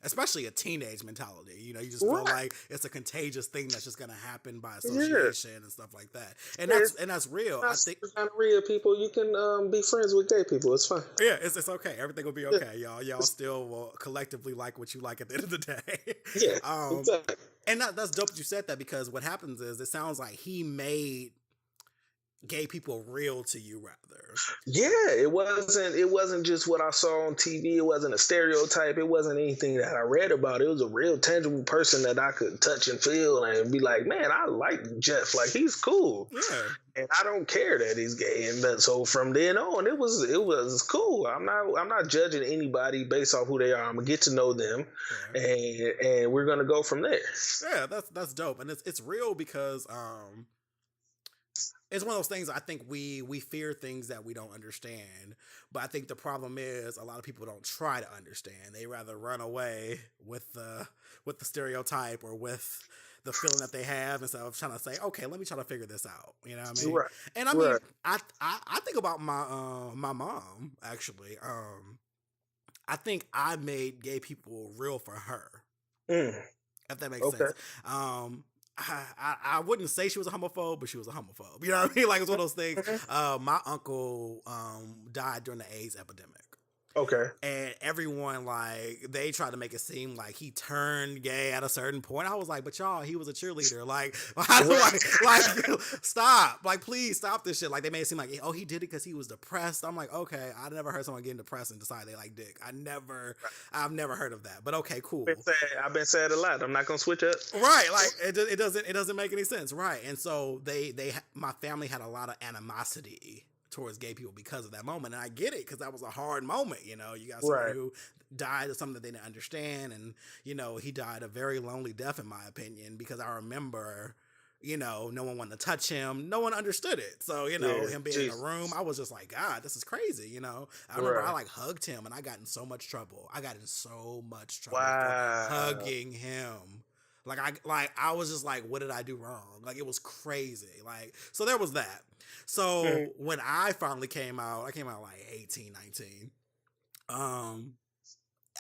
especially a teenage mentality. You know, you just feel like it's a contagious thing that's just gonna happen by association and stuff like that. And that's real. I think real people, you can be friends with gay people. It's fine. Yeah, it's okay. Everything will be okay, y'all. Y'all still will collectively like what you like at the end of the day. Yeah, exactly. And that's dope that you said that, because what happens is it sounds like he made gay people real to you, rather. Yeah, it wasn't just what I saw on TV. It wasn't a stereotype. It wasn't anything that I read about. It was a real tangible person that I could touch and feel and be like, man, I like Jeff. Like, he's cool. Yeah. And I don't care that he's gay. And so from then on, it was cool. I'm not judging anybody based off who they are. I'm gonna get to know them, and we're gonna go from there. Yeah, that's dope, and it's real because it's one of those things. I think we fear things that we don't understand, but I think the problem is a lot of people don't try to understand. They rather run away with the stereotype or with the feeling that they have instead of trying to say, okay, let me try to figure this out. You know what I mean? Right. And I mean, I think about my mom actually. I think I made gay people real for her. If that makes sense. I wouldn't say she was a homophobe, but she was a homophobe. You know what I mean? Like, it's one of those things. My uncle died during the AIDS epidemic. Okay. And everyone, like, they tried to make it seem like he turned gay at a certain point. I was like, but y'all, he was a cheerleader. Like, stop. Like, please stop this shit. Like, they made it seem like, oh, he did it because he was depressed. I'm like, okay, I never heard someone getting depressed and decide they like dick. I've never heard of that. But okay, cool. I've been sad a lot. I'm not gonna switch up. Right. Like, it doesn't make any sense. Right. And so my family had a lot of animosity towards gay people because of that moment. And I get it, because that was a hard moment. You know, you got someone who died of something that they didn't understand. And, you know, he died a very lonely death, in my opinion, because I remember, you know, no one wanted to touch him. No one understood it. So, you know, him being in a room, I was just like, God, this is crazy. You know, I remember I like hugged him and I got in so much trouble. I got in so much trouble for hugging him. I was just like, what did I do wrong? Like, it was crazy. Like, so there was that. So when I finally came out, I came out like 18, 19.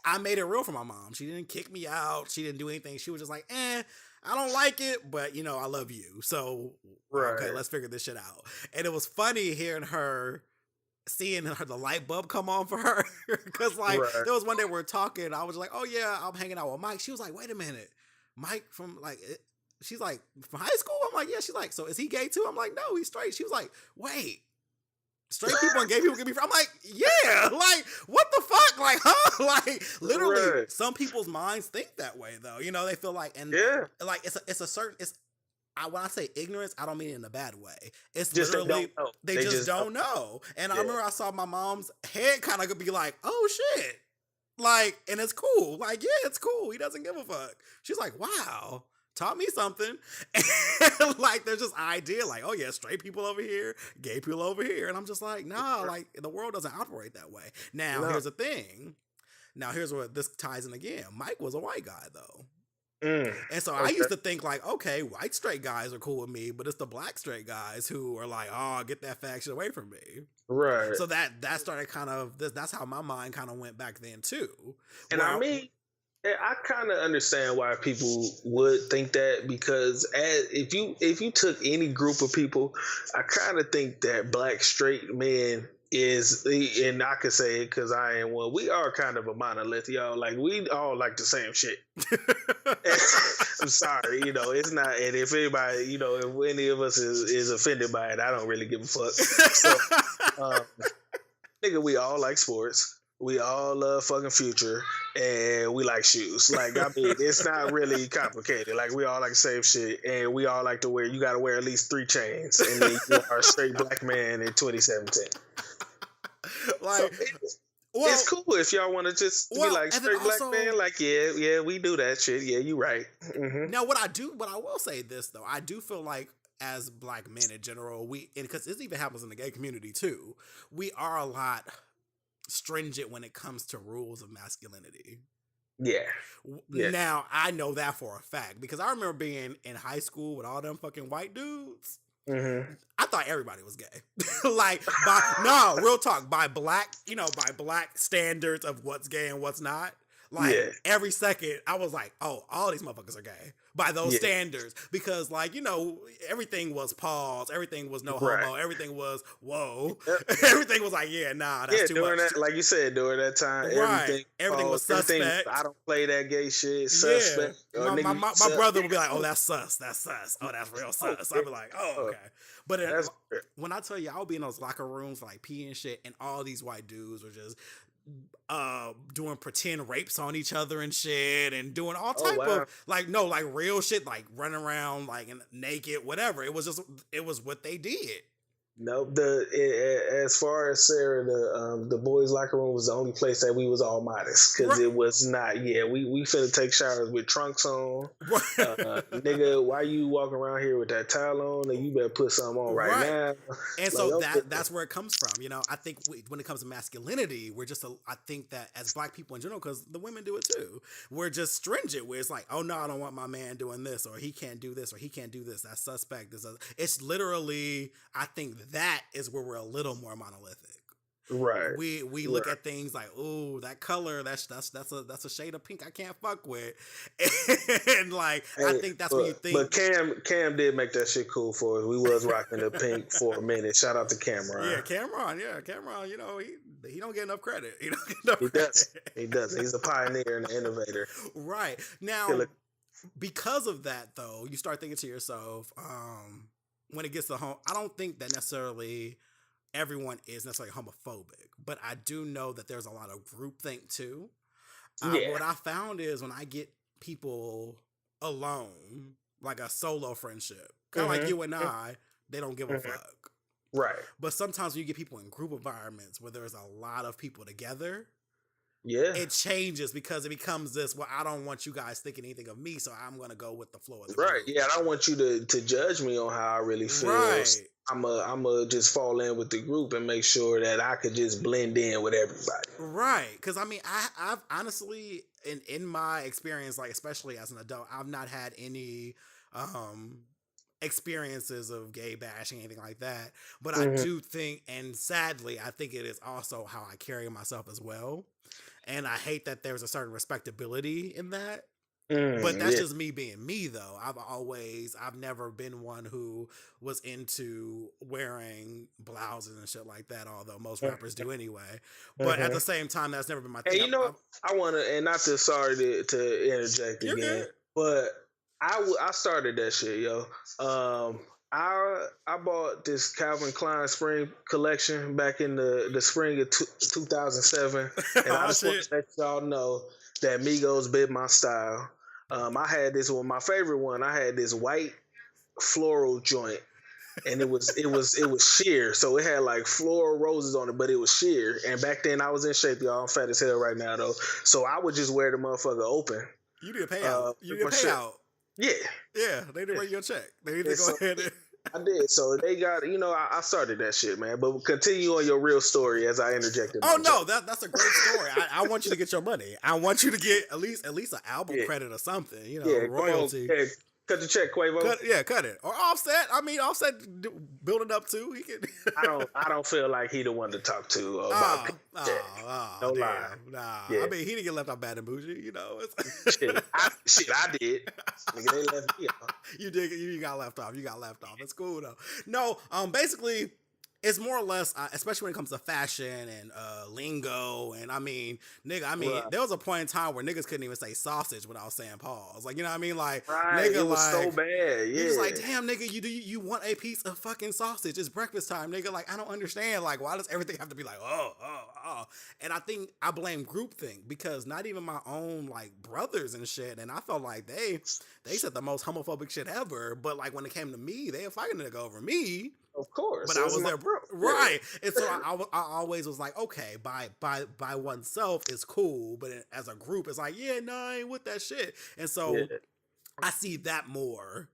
I made it real for my mom. She didn't kick me out. She didn't do anything. She was just like, I don't like it, but, you know, I love you. So, okay, let's figure this shit out. And it was funny hearing her, seeing the light bulb come on for her. Because, like, there was one day we were talking. I was like, oh, yeah, I'm hanging out with Mike. She was like, wait a minute. Mike from, like, she's like, from high school? I'm like, yeah. She's like, so is he gay too? I'm like, no, he's straight. She was like, wait, straight people and gay people can be friends? I'm like, yeah. Like, what the fuck? Like, huh? Like, literally, some people's minds think that way, though. You know, they feel like, and like, it's a certain, when I say ignorance, I don't mean it in a bad way. It's just literally, they just don't know. And I remember I saw my mom's head kind of be like, oh shit. Like, and it's cool. Like, yeah, it's cool. He doesn't give a fuck. She's like, wow, taught me something. And like, there's this idea like, oh yeah, straight people over here, gay people over here. And I'm just like, nah, like, the world doesn't operate that way. Now, here's the thing. Now, here's where this ties in again. Mike was a white guy, though. And so I used to think like, okay, white straight guys are cool with me, but it's the black straight guys who are like, oh, get that faction away from me. Right. So that started kind of, that's how my mind kind of went back then too. And I mean, I kind of understand why people would think that, because if you took any group of people, I kind of think that black straight men is, and I could say it because I am one, we are kind of a monolith, y'all. Like, we all like the same shit. I'm sorry, you know, it's not, and if anybody, you know, if any of us is offended by it, I don't really give a fuck. So, nigga, we all like sports. We all love fucking Future, and we like shoes. Like, I mean, it's not really complicated. Like, we all like the same shit, and we all like to wear. You got to wear at least 3 chains, and then you are a straight black man in 2017. Like, So well, it's cool if y'all want to just be like and then straight black also- man. Like, yeah, we do that shit. Yeah, you right. Now, what I will say this though, I do feel like as black men in general, because this even happens in the gay community too, we are a lot stringent when it comes to rules of masculinity. Yeah. Now, I know that for a fact because I remember being in high school with all them fucking white dudes. I thought everybody was gay. Like, real talk, by black standards of what's gay and what's not. Like, every second, I was like, oh, all these motherfuckers are gay by those standards. Because, like, everything was pause. Everything was no homo. Everything was, whoa. Everything was like, yeah, nah, that's too much. That, like you said, during that time, everything was suspect. I don't play that gay shit. Suspect. Yeah. My brother would be like, oh, that's sus. That's sus. Oh, that's real sus. I'd be like, oh, okay. But when I tell you, I would be in those locker rooms, like, peeing and shit, and all these white dudes were just doing pretend rapes on each other and shit, and doing all type of like real shit, like running around like naked, whatever. It was what they did. Nope. As far as Sarah, the boys' locker room was the only place that we was all modest because it was not. Yeah, we finna take showers with trunks on. Nigga, why you walking around here with that towel on? And you better put something on right now. And like, so that's where it comes from. I think when it comes to masculinity, we're just I think that as black people in general, because the women do it too, we're just stringent. Where it's like, oh no, I don't want my man doing this, or he can't do this, or he can't do this. That's suspect. It's literally, I think that is where we're a little more monolithic. Right. We look at things like, ooh, that color, that's a shade of pink I can't fuck with. And like, I think that's what you think. But Cam did make that shit cool for us. We was rocking the pink for a minute. Shout out to Cameron. Yeah, Cameron, he don't get enough credit. He does. He's a pioneer and an innovator. Right. Now, because of that though, you start thinking to yourself, when it gets to home, I don't think that necessarily everyone is necessarily homophobic, but I do know that there's a lot of groupthink too. What I found is when I get people alone, like a solo friendship, kind of like you and I, they don't give a fuck. Right. But sometimes when you get people in group environments where there's a lot of people together, it changes because it becomes this, well, I don't want you guys thinking anything of me, so I'm going to go with the flow of the group. Yeah, I don't want you to judge me on how I really feel. Right. I'm a just fall in with the group and make sure that I could just blend in with everybody. Right. Because, I mean, I've honestly, in my experience, like especially as an adult, I've not had any experiences of gay bashing, anything like that. But I do think, and sadly, I think it is also how I carry myself as well. And I hate that there's a certain respectability in that. But that's just me being me, though. I've never been one who was into wearing blouses and shit like that, although most rappers do anyway. But at the same time, that's never been my thing. And I want to, and not to, sorry to interject again, good. But I started that shit, yo. I bought this Calvin Klein spring collection back in the spring of 2007, and I just want to let y'all know that Migos bit my style. I had this one, my favorite one. I had this white floral joint, and it was sheer, so it had like floral roses on it, but it was sheer. And back then I was in shape, y'all. I'm fat as hell right now though, so I would just wear the motherfucker open. You need a payout. You need a payout. Yeah, they didn't write your check. They need to go ahead and... I did. So they got, I started that shit, man. But continue on your real story as I interjected. Oh no, that's a great story. I want you to get your money. I want you to get at least an album credit or something. Royalty. Cut the check, Quavo. Cut it. Or Offset. I mean, Offset building up too. He can. I don't feel like he the one to talk to about. No lie. Nah. Yeah. I mean, he didn't get left out bad and bougie. Shit, I did. Nigga, they left me off. You did. You got left off. It's cool though. No. Basically, it's more or less, especially when it comes to fashion and lingo, and Right. there was a point in time where niggas couldn't even say sausage without saying pause. Like, you know what I mean? Like, Right. nigga, It was so like, bad. you just like, Yeah. damn, nigga, you want a piece of fucking sausage? It's breakfast time, nigga. Like, I don't understand. Like, why does everything have to be like, oh? And I think I blame groupthink because not even my own like brothers and shit, and I felt like they said the most homophobic shit ever. But like when it came to me, they were fighting a nigga over me. Of course. But I That's was my there, bro. right? And so I always was like, okay, by oneself is cool, but as a group, it's like, yeah, no, I ain't with that shit. And so Yeah. I see that more,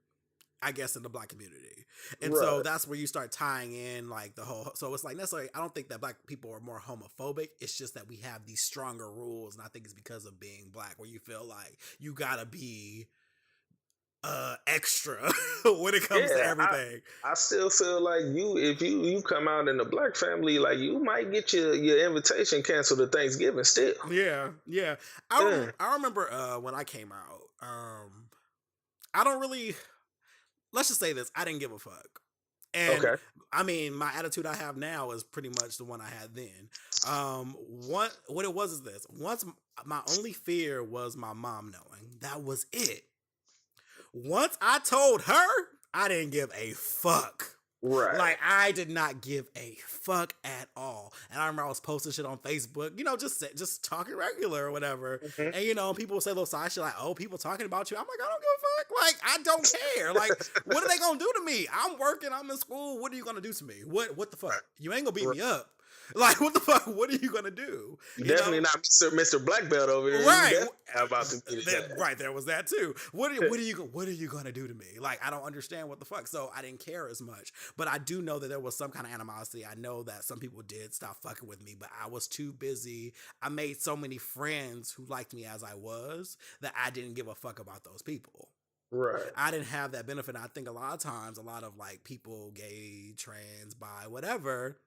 I guess, in the black community. And so Right. that's where you start tying in like the whole. So it's like necessarily, I don't think that black people are more homophobic. It's just that we have these stronger rules, and I think it's because of being black, where you feel like you gotta be extra when it comes to Yeah. everything. I still feel like if you come out in a black family, like you might get your invitation canceled to Thanksgiving still. Yeah, yeah. Yeah. I remember when I came out. I don't really. Let's just say this: I didn't give a fuck, and Okay. I mean, my attitude I have now is pretty much the one I had then. What it was is this: once my only fear was my mom knowing. That was it. Once I told her, I didn't give a fuck. Right. Like, I did not give a fuck at all. And I remember I was posting shit on Facebook, just talking regular or whatever. Mhm. And, people would say little side shit like, oh, people talking about you. I'm like, I don't give a fuck. Like, I don't care. Like, what are they going to do to me? I'm working. I'm in school. What are you going to do to me? What the fuck? You ain't going to beat me up. Like, what the fuck? What are you going to do? You definitely not Mr. Black Belt over here. Right. You definitely about to get that. Right, there was that too. What are you gonna do to me? Like, I don't understand what the fuck. So I didn't care as much. But I do know that there was some kind of animosity. I know that some people did stop fucking with me, but I was too busy. I made so many friends who liked me as I was that I didn't give a fuck about those people. Right. I didn't have that benefit. I think a lot of times, a lot of like people, gay, trans, bi, whatever,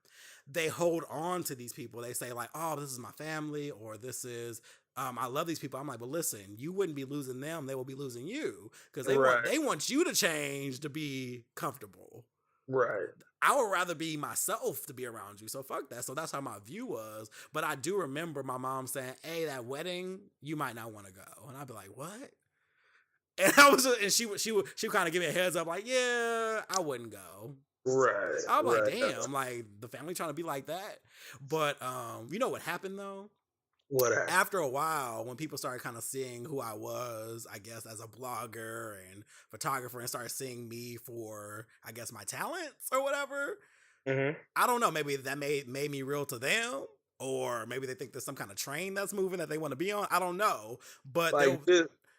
they hold on to these people. They say like, oh, this is my family, or this is, I love these people. I'm like, but listen, you wouldn't be losing them. They will be losing you because they want you to change to be comfortable. Right. I would rather be myself to be around you. So fuck that. So that's how my view was. But I do remember my mom saying, hey, that wedding, you might not want to go. And I'd be like, what? And she would kind of give me a heads up, like, yeah, I wouldn't go. Right. I'm like, right. damn, like the family trying to be like that. But you know what happened though? What happened? After a while, when people started kind of seeing who I was, I guess as a blogger and photographer, and started seeing me for, I guess, my talents or whatever. Mm-hmm. I don't know. Maybe that made me real to them. Or maybe they think there's some kind of train that's moving that they want to be on. I don't know. But Like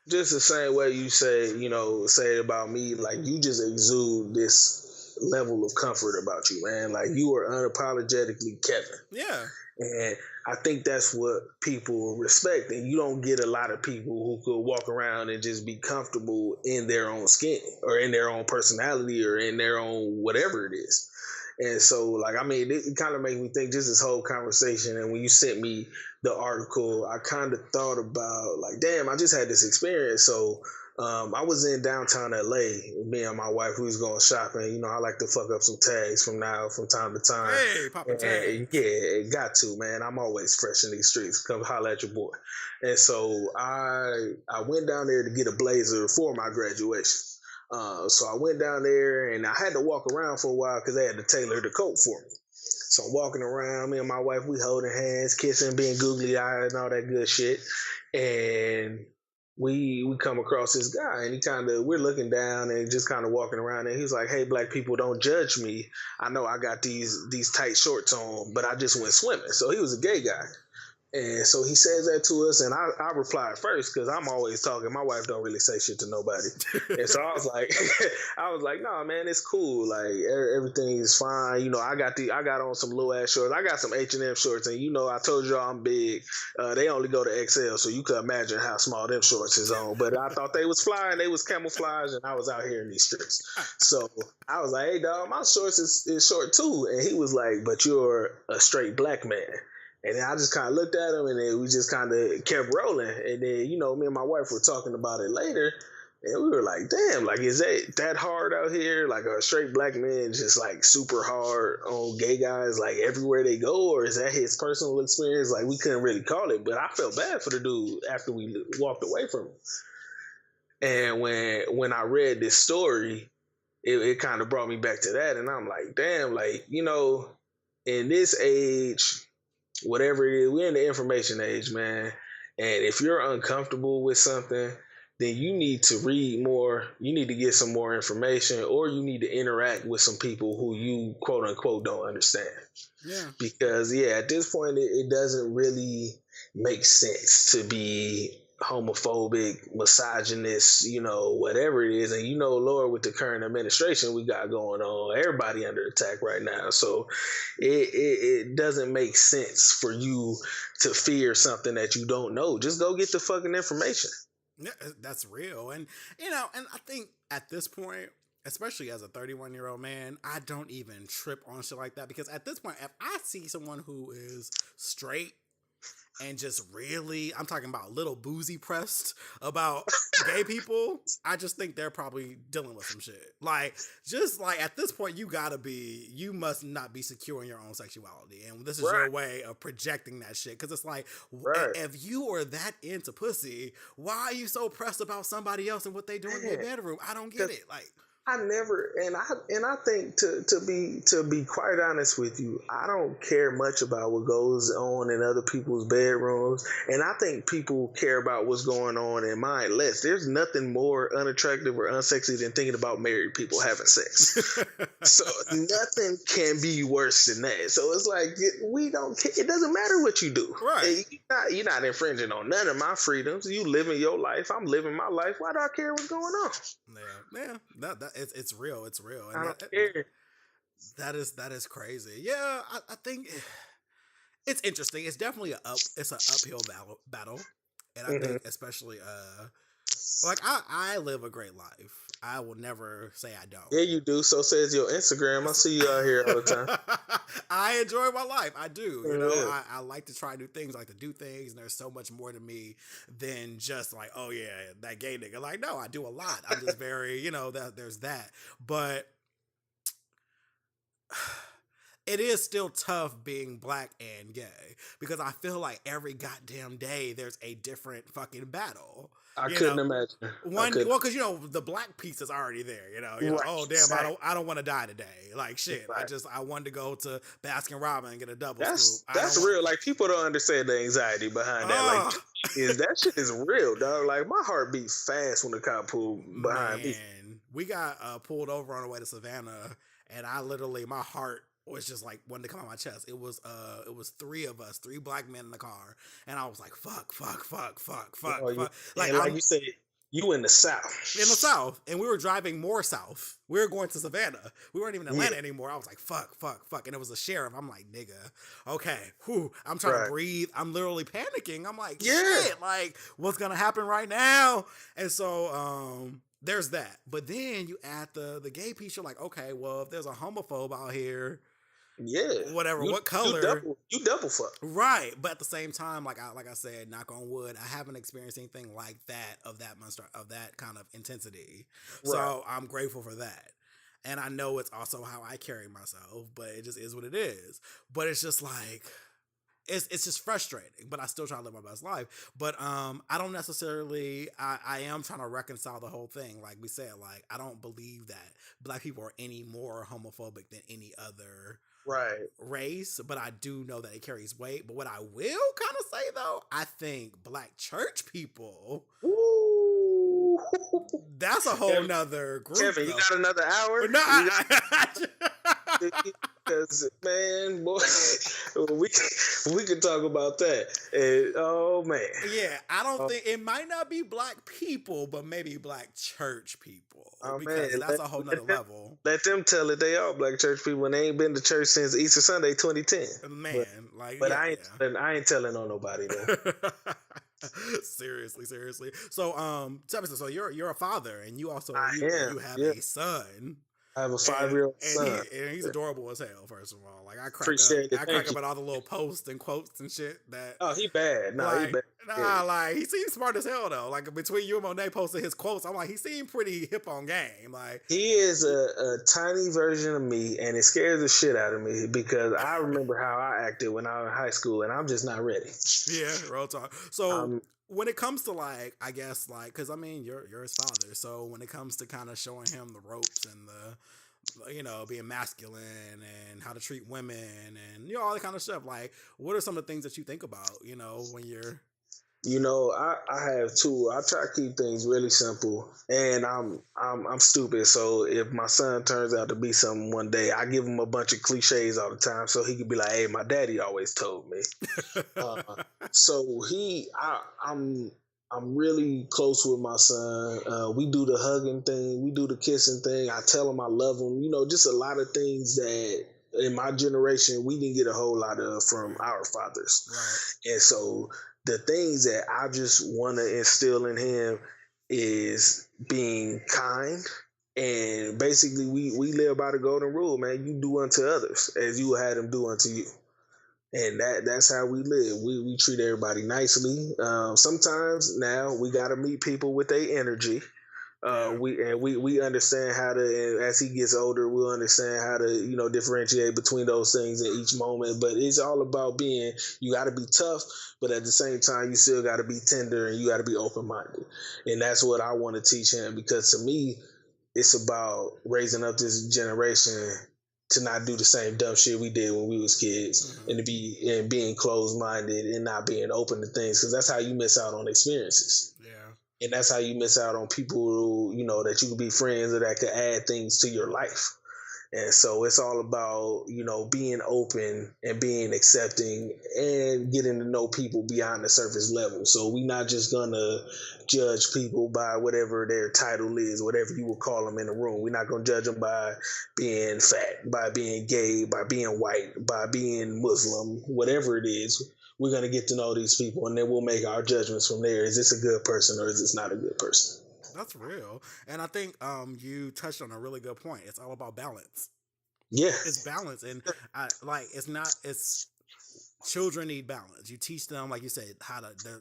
just the same way you say about me, like you just exude this level of comfort about you, man. Like you are unapologetically Kevin. Yeah. And I think that's what people respect. And you don't get a lot of people who could walk around and just be comfortable in their own skin or in their own personality or in their own whatever it is. And so, like, I mean, it kind of made me think just this whole conversation. And when you sent me the article, I kind of thought about, like, damn, I just had this experience. So I was in downtown LA, me and my wife, we was going shopping. You know, I like to fuck up some tags from time to time. Hey, Papa Tag. Yeah, got to, man. I'm always fresh in these streets. Come holler at your boy. And so I went down there to get a blazer for my graduation. So I went down there and I had to walk around for a while because they had to tailor the coat for me. So I'm walking around, me and my wife, we holding hands, kissing, being googly eyed and all that good shit. And we come across this guy and we're looking down and just kind of walking around and he's like, hey, black people, don't judge me. I know I got these tight shorts on, but I just went swimming. So he was a gay guy. And so he says that to us, and I replied first because I'm always talking. My wife don't really say shit to nobody, and so I was like, nah, man, it's cool. Like everything is fine. You know, I got on some little ass shorts. I got some H&M shorts, and I told y'all I'm big. They only go to XL, so you could imagine how small them shorts is on. But I thought they was flying. They was camouflage, and I was out here in these streets. So I was like, hey, dog, my shorts is short too. And he was like, but you're a straight black man. And then I just kind of looked at him, and then we just kind of kept rolling. And then, me and my wife were talking about it later. And we were like, damn, like, is that hard out here? Like, a straight black man just like super hard on gay guys, like everywhere they go? Or is that his personal experience? Like, we couldn't really call it, but I felt bad for the dude after we walked away from him. And when I read this story, it kind of brought me back to that. And I'm like, damn, like, in this age, whatever it is, we're in the information age, man. And if you're uncomfortable with something, then you need to read more, you need to get some more information, or you need to interact with some people who you quote unquote don't understand. Yeah. Because at this point it doesn't really make sense to be homophobic, misogynist, whatever it is. And Lord, with the current administration we got going on, everybody under attack right now. So it doesn't make sense for you to fear something that you don't know. Just go get the fucking information. Yeah, that's real. And and I think at this point, especially as a 31-year-old man, I don't even trip on shit like that, because at this point, if I see someone who is straight and just really, I'm talking about little boozy pressed about gay people, I just think they're probably dealing with some shit. Like, just like at this point, you must not be secure in your own sexuality. And this is your way of projecting that shit. Cause it's like, if you are that into pussy, why are you so pressed about somebody else and what they do in their bedroom? I don't get it. Like, I never, and I think to be quite honest with you, I don't care much about what goes on in other people's bedrooms, and I think people care about what's going on in mine less. There's nothing more unattractive or unsexy than thinking about married people having sex. So nothing can be worse than that. So it's like, we don't. It doesn't matter what you do. Right? You're not infringing on none of my freedoms. You living your life. I'm living my life. Why do I care what's going on? Yeah. It's real. It's real. And I don't care. That is crazy. Yeah, I think it's interesting. It's definitely it's an uphill battle, and I think especially like I live a great life. I will never say I don't. Yeah, you do. So says your Instagram. I see you out here all the time. I enjoy my life. I do. I like to try new things. I like to do things. And there's so much more to me than just like, oh yeah, that gay nigga. Like, no, I do a lot. I'm just very, there's that. But it is still tough being black and gay, because I feel like every goddamn day there's a different fucking battle. I couldn't imagine. Well, because the black piece is already there. Oh damn, exactly. I don't want to die today. Like shit, right. I wanted to go to Baskin Robbins and get a double scoop. That's real. Like, people don't understand the anxiety behind that. Like, that shit is real, dog. Like, my heart beat fast when the cop pulled behind me. We got pulled over on the way to Savannah, and I literally, my heart was just like wanted to come out my chest. It was three of us, three black men in the car, and I was like, fuck. Like you said, you in the South. And we were driving more south. We were going to Savannah. We weren't even in Atlanta anymore. I was like, fuck. And it was a sheriff. I'm like, nigga, okay. I'm trying to breathe. I'm literally panicking. I'm like, shit, like, what's gonna happen right now? And so, there's that. But then you add the gay piece, you're like, okay, well, if there's a homophobe out here, whatever, what color, you double fuck, right? But at the same time, like I said, knock on wood, I haven't experienced anything like that of that kind of intensity. Right. So I'm grateful for that, and I know it's also how I carry myself. But it just is what it is. But it's just like, it's just frustrating, but I still try to live my best life. But I don't necessarily, I am trying to reconcile the whole thing. Like we said, like, I don't believe that black people are any more homophobic than any other race, but I do know that it carries weight. But what I will kind of say, though, I think black church people, that's a whole nother group. Kevin, you got another hour? No, because, man, boy, we can talk about that. And, oh man, yeah, I don't think it might not be black people, but maybe black church people. Because that's a whole nother level. Let them tell it. They are black church people, and they ain't been to church since Easter Sunday 2010. Man, I ain't telling on nobody though. Seriously. So, so you're a father, and you also you have a son. I have a and 5-year-old and he son. and he's adorable as hell. First of all, like Appreciate it. I crack Thank you. up at all the little posts and quotes and shit that Oh, he bad. No, he like. bad. Yeah. Nah, like he seems smart as hell though. Like between you and Monet posting his quotes, I'm like he seemed pretty hip on game. Like He is a tiny version of me, and it scares the shit out of me because I remember how I acted when I was in high school, and I'm just not ready. yeah, real talk. So Um, when it comes to like, I guess like, because I mean you're his father, so when it comes to kind of showing him the ropes and the being masculine and how to treat women and all that kind of stuff, like what are some of the things that you think about when you're I have two. I try to keep things really simple, and I'm stupid. So if my son turns out to be something one day, I give him a bunch of cliches all the time, so he could be like, "Hey, my daddy always told me." Uh, so I'm really close with my son. We do the hugging thing, we do the kissing thing. I tell him I love him. Just a lot of things that in my generation we didn't get a whole lot of from our fathers. right. And so the things that I just want to instill in him is being kind. And basically, we live by the golden rule, man. You do unto others as you had them do unto you, and that's how we live. We treat everybody nicely. Sometimes now we got to meet people with their energy. Yeah. We understand how to, and as he gets older, we'll understand how to differentiate between those things in each moment. But it's all about you got to be tough, but at the same time you still got to be tender and you got to be open minded, and that's what I want to teach him, because to me it's about raising up this generation to not do the same dumb shit we did when we was kids, Mm-hmm. and being closed minded and not being open to things, because that's how you miss out on experiences. Yeah. And that's how you miss out on people who, that you can be friends or that could add things to your life. And so it's all about, being open and being accepting and getting to know people beyond the surface level. So we're not just going to judge people by whatever their title is, whatever you would call them in the room. We're not going to judge them by being fat, by being gay, by being white, by being Muslim, whatever it is. We're going to get to know these people, and then we'll make our judgments from there. Is this a good person or is this not a good person? That's real. And I think you touched on a really good point. It's all about balance. Yeah. It's balance. And it's children need balance. You teach them, like you said,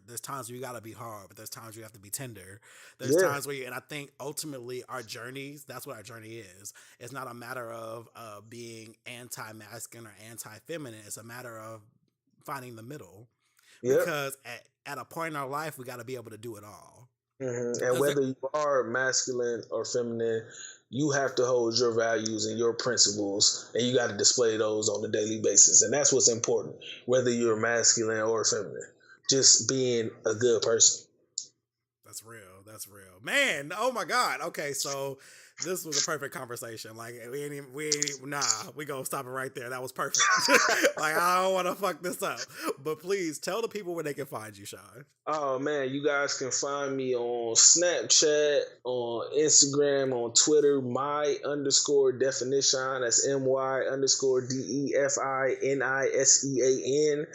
there's times where you got to be hard, but there's times where you have to be tender. There's times where and I think ultimately our journeys, that's what our journey is. It's not a matter of being anti-masculine or anti-feminine. It's a matter of finding the middle. Yep. Because at a point in our life, we got to be able to do it all. Mm-hmm. And whether you are masculine or feminine, you have to hold your values and your principles, and you got to display those on a daily basis. And that's what's important, whether you're masculine or feminine. Just being a good person. That's real. That's real. Man, oh my God. Okay, so this was a perfect conversation. Like we gonna stop it right there. That was perfect. Like I don't want to fuck this up. But please tell the people where they can find you, Sean. Oh man, you guys can find me on Snapchat, on Instagram, on Twitter, my_definition. That's my_DEFINISEAN.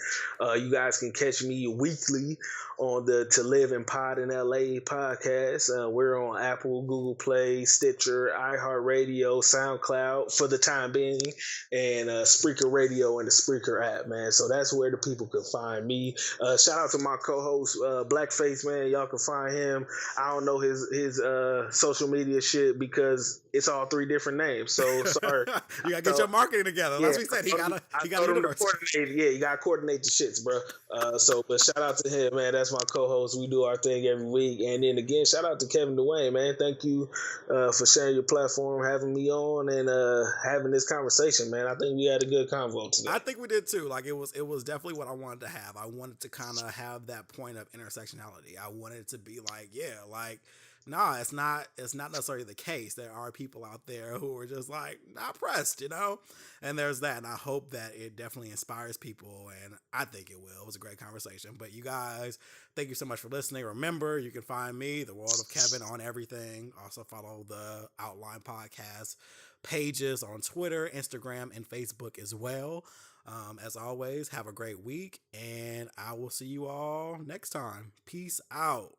You guys can catch me weekly on the To Live and Pod in LA podcast. We're on Apple, Google Play, Stitcher, iHeartRadio, SoundCloud for the time being, and Spreaker Radio and the Spreaker app, man. So that's where the people can find me. Shout out to my co-host, Blackface, man. Y'all can find him. I don't know his social media shit because it's all 3 different names. So sorry. You gotta get your marketing together. Yeah, That's what he said. He got a universe. Yeah, you gotta coordinate the shits, bro. But shout out to him, man. That's my co-host. We do our thing every week. And then again, shout out to Kevin Dwayne, man. Thank you for sharing your platform, having me on, and having this conversation, man. I think we had a good convo today. I think we did too. Like it was definitely what I wanted to have. I wanted to kind of have that point of intersectionality. I wanted it to be like, nah, it's not necessarily the case. There are people out there who are just like not pressed, and there's that. And I hope that it definitely inspires people, and I think it will. It was a great conversation. But you guys, thank you so much for listening. Remember, you can find me, The World of Kevin, on everything. Also follow the Outline Podcast pages on Twitter, Instagram, and Facebook as well. As always, have a great week, and I will see you all next time. Peace out.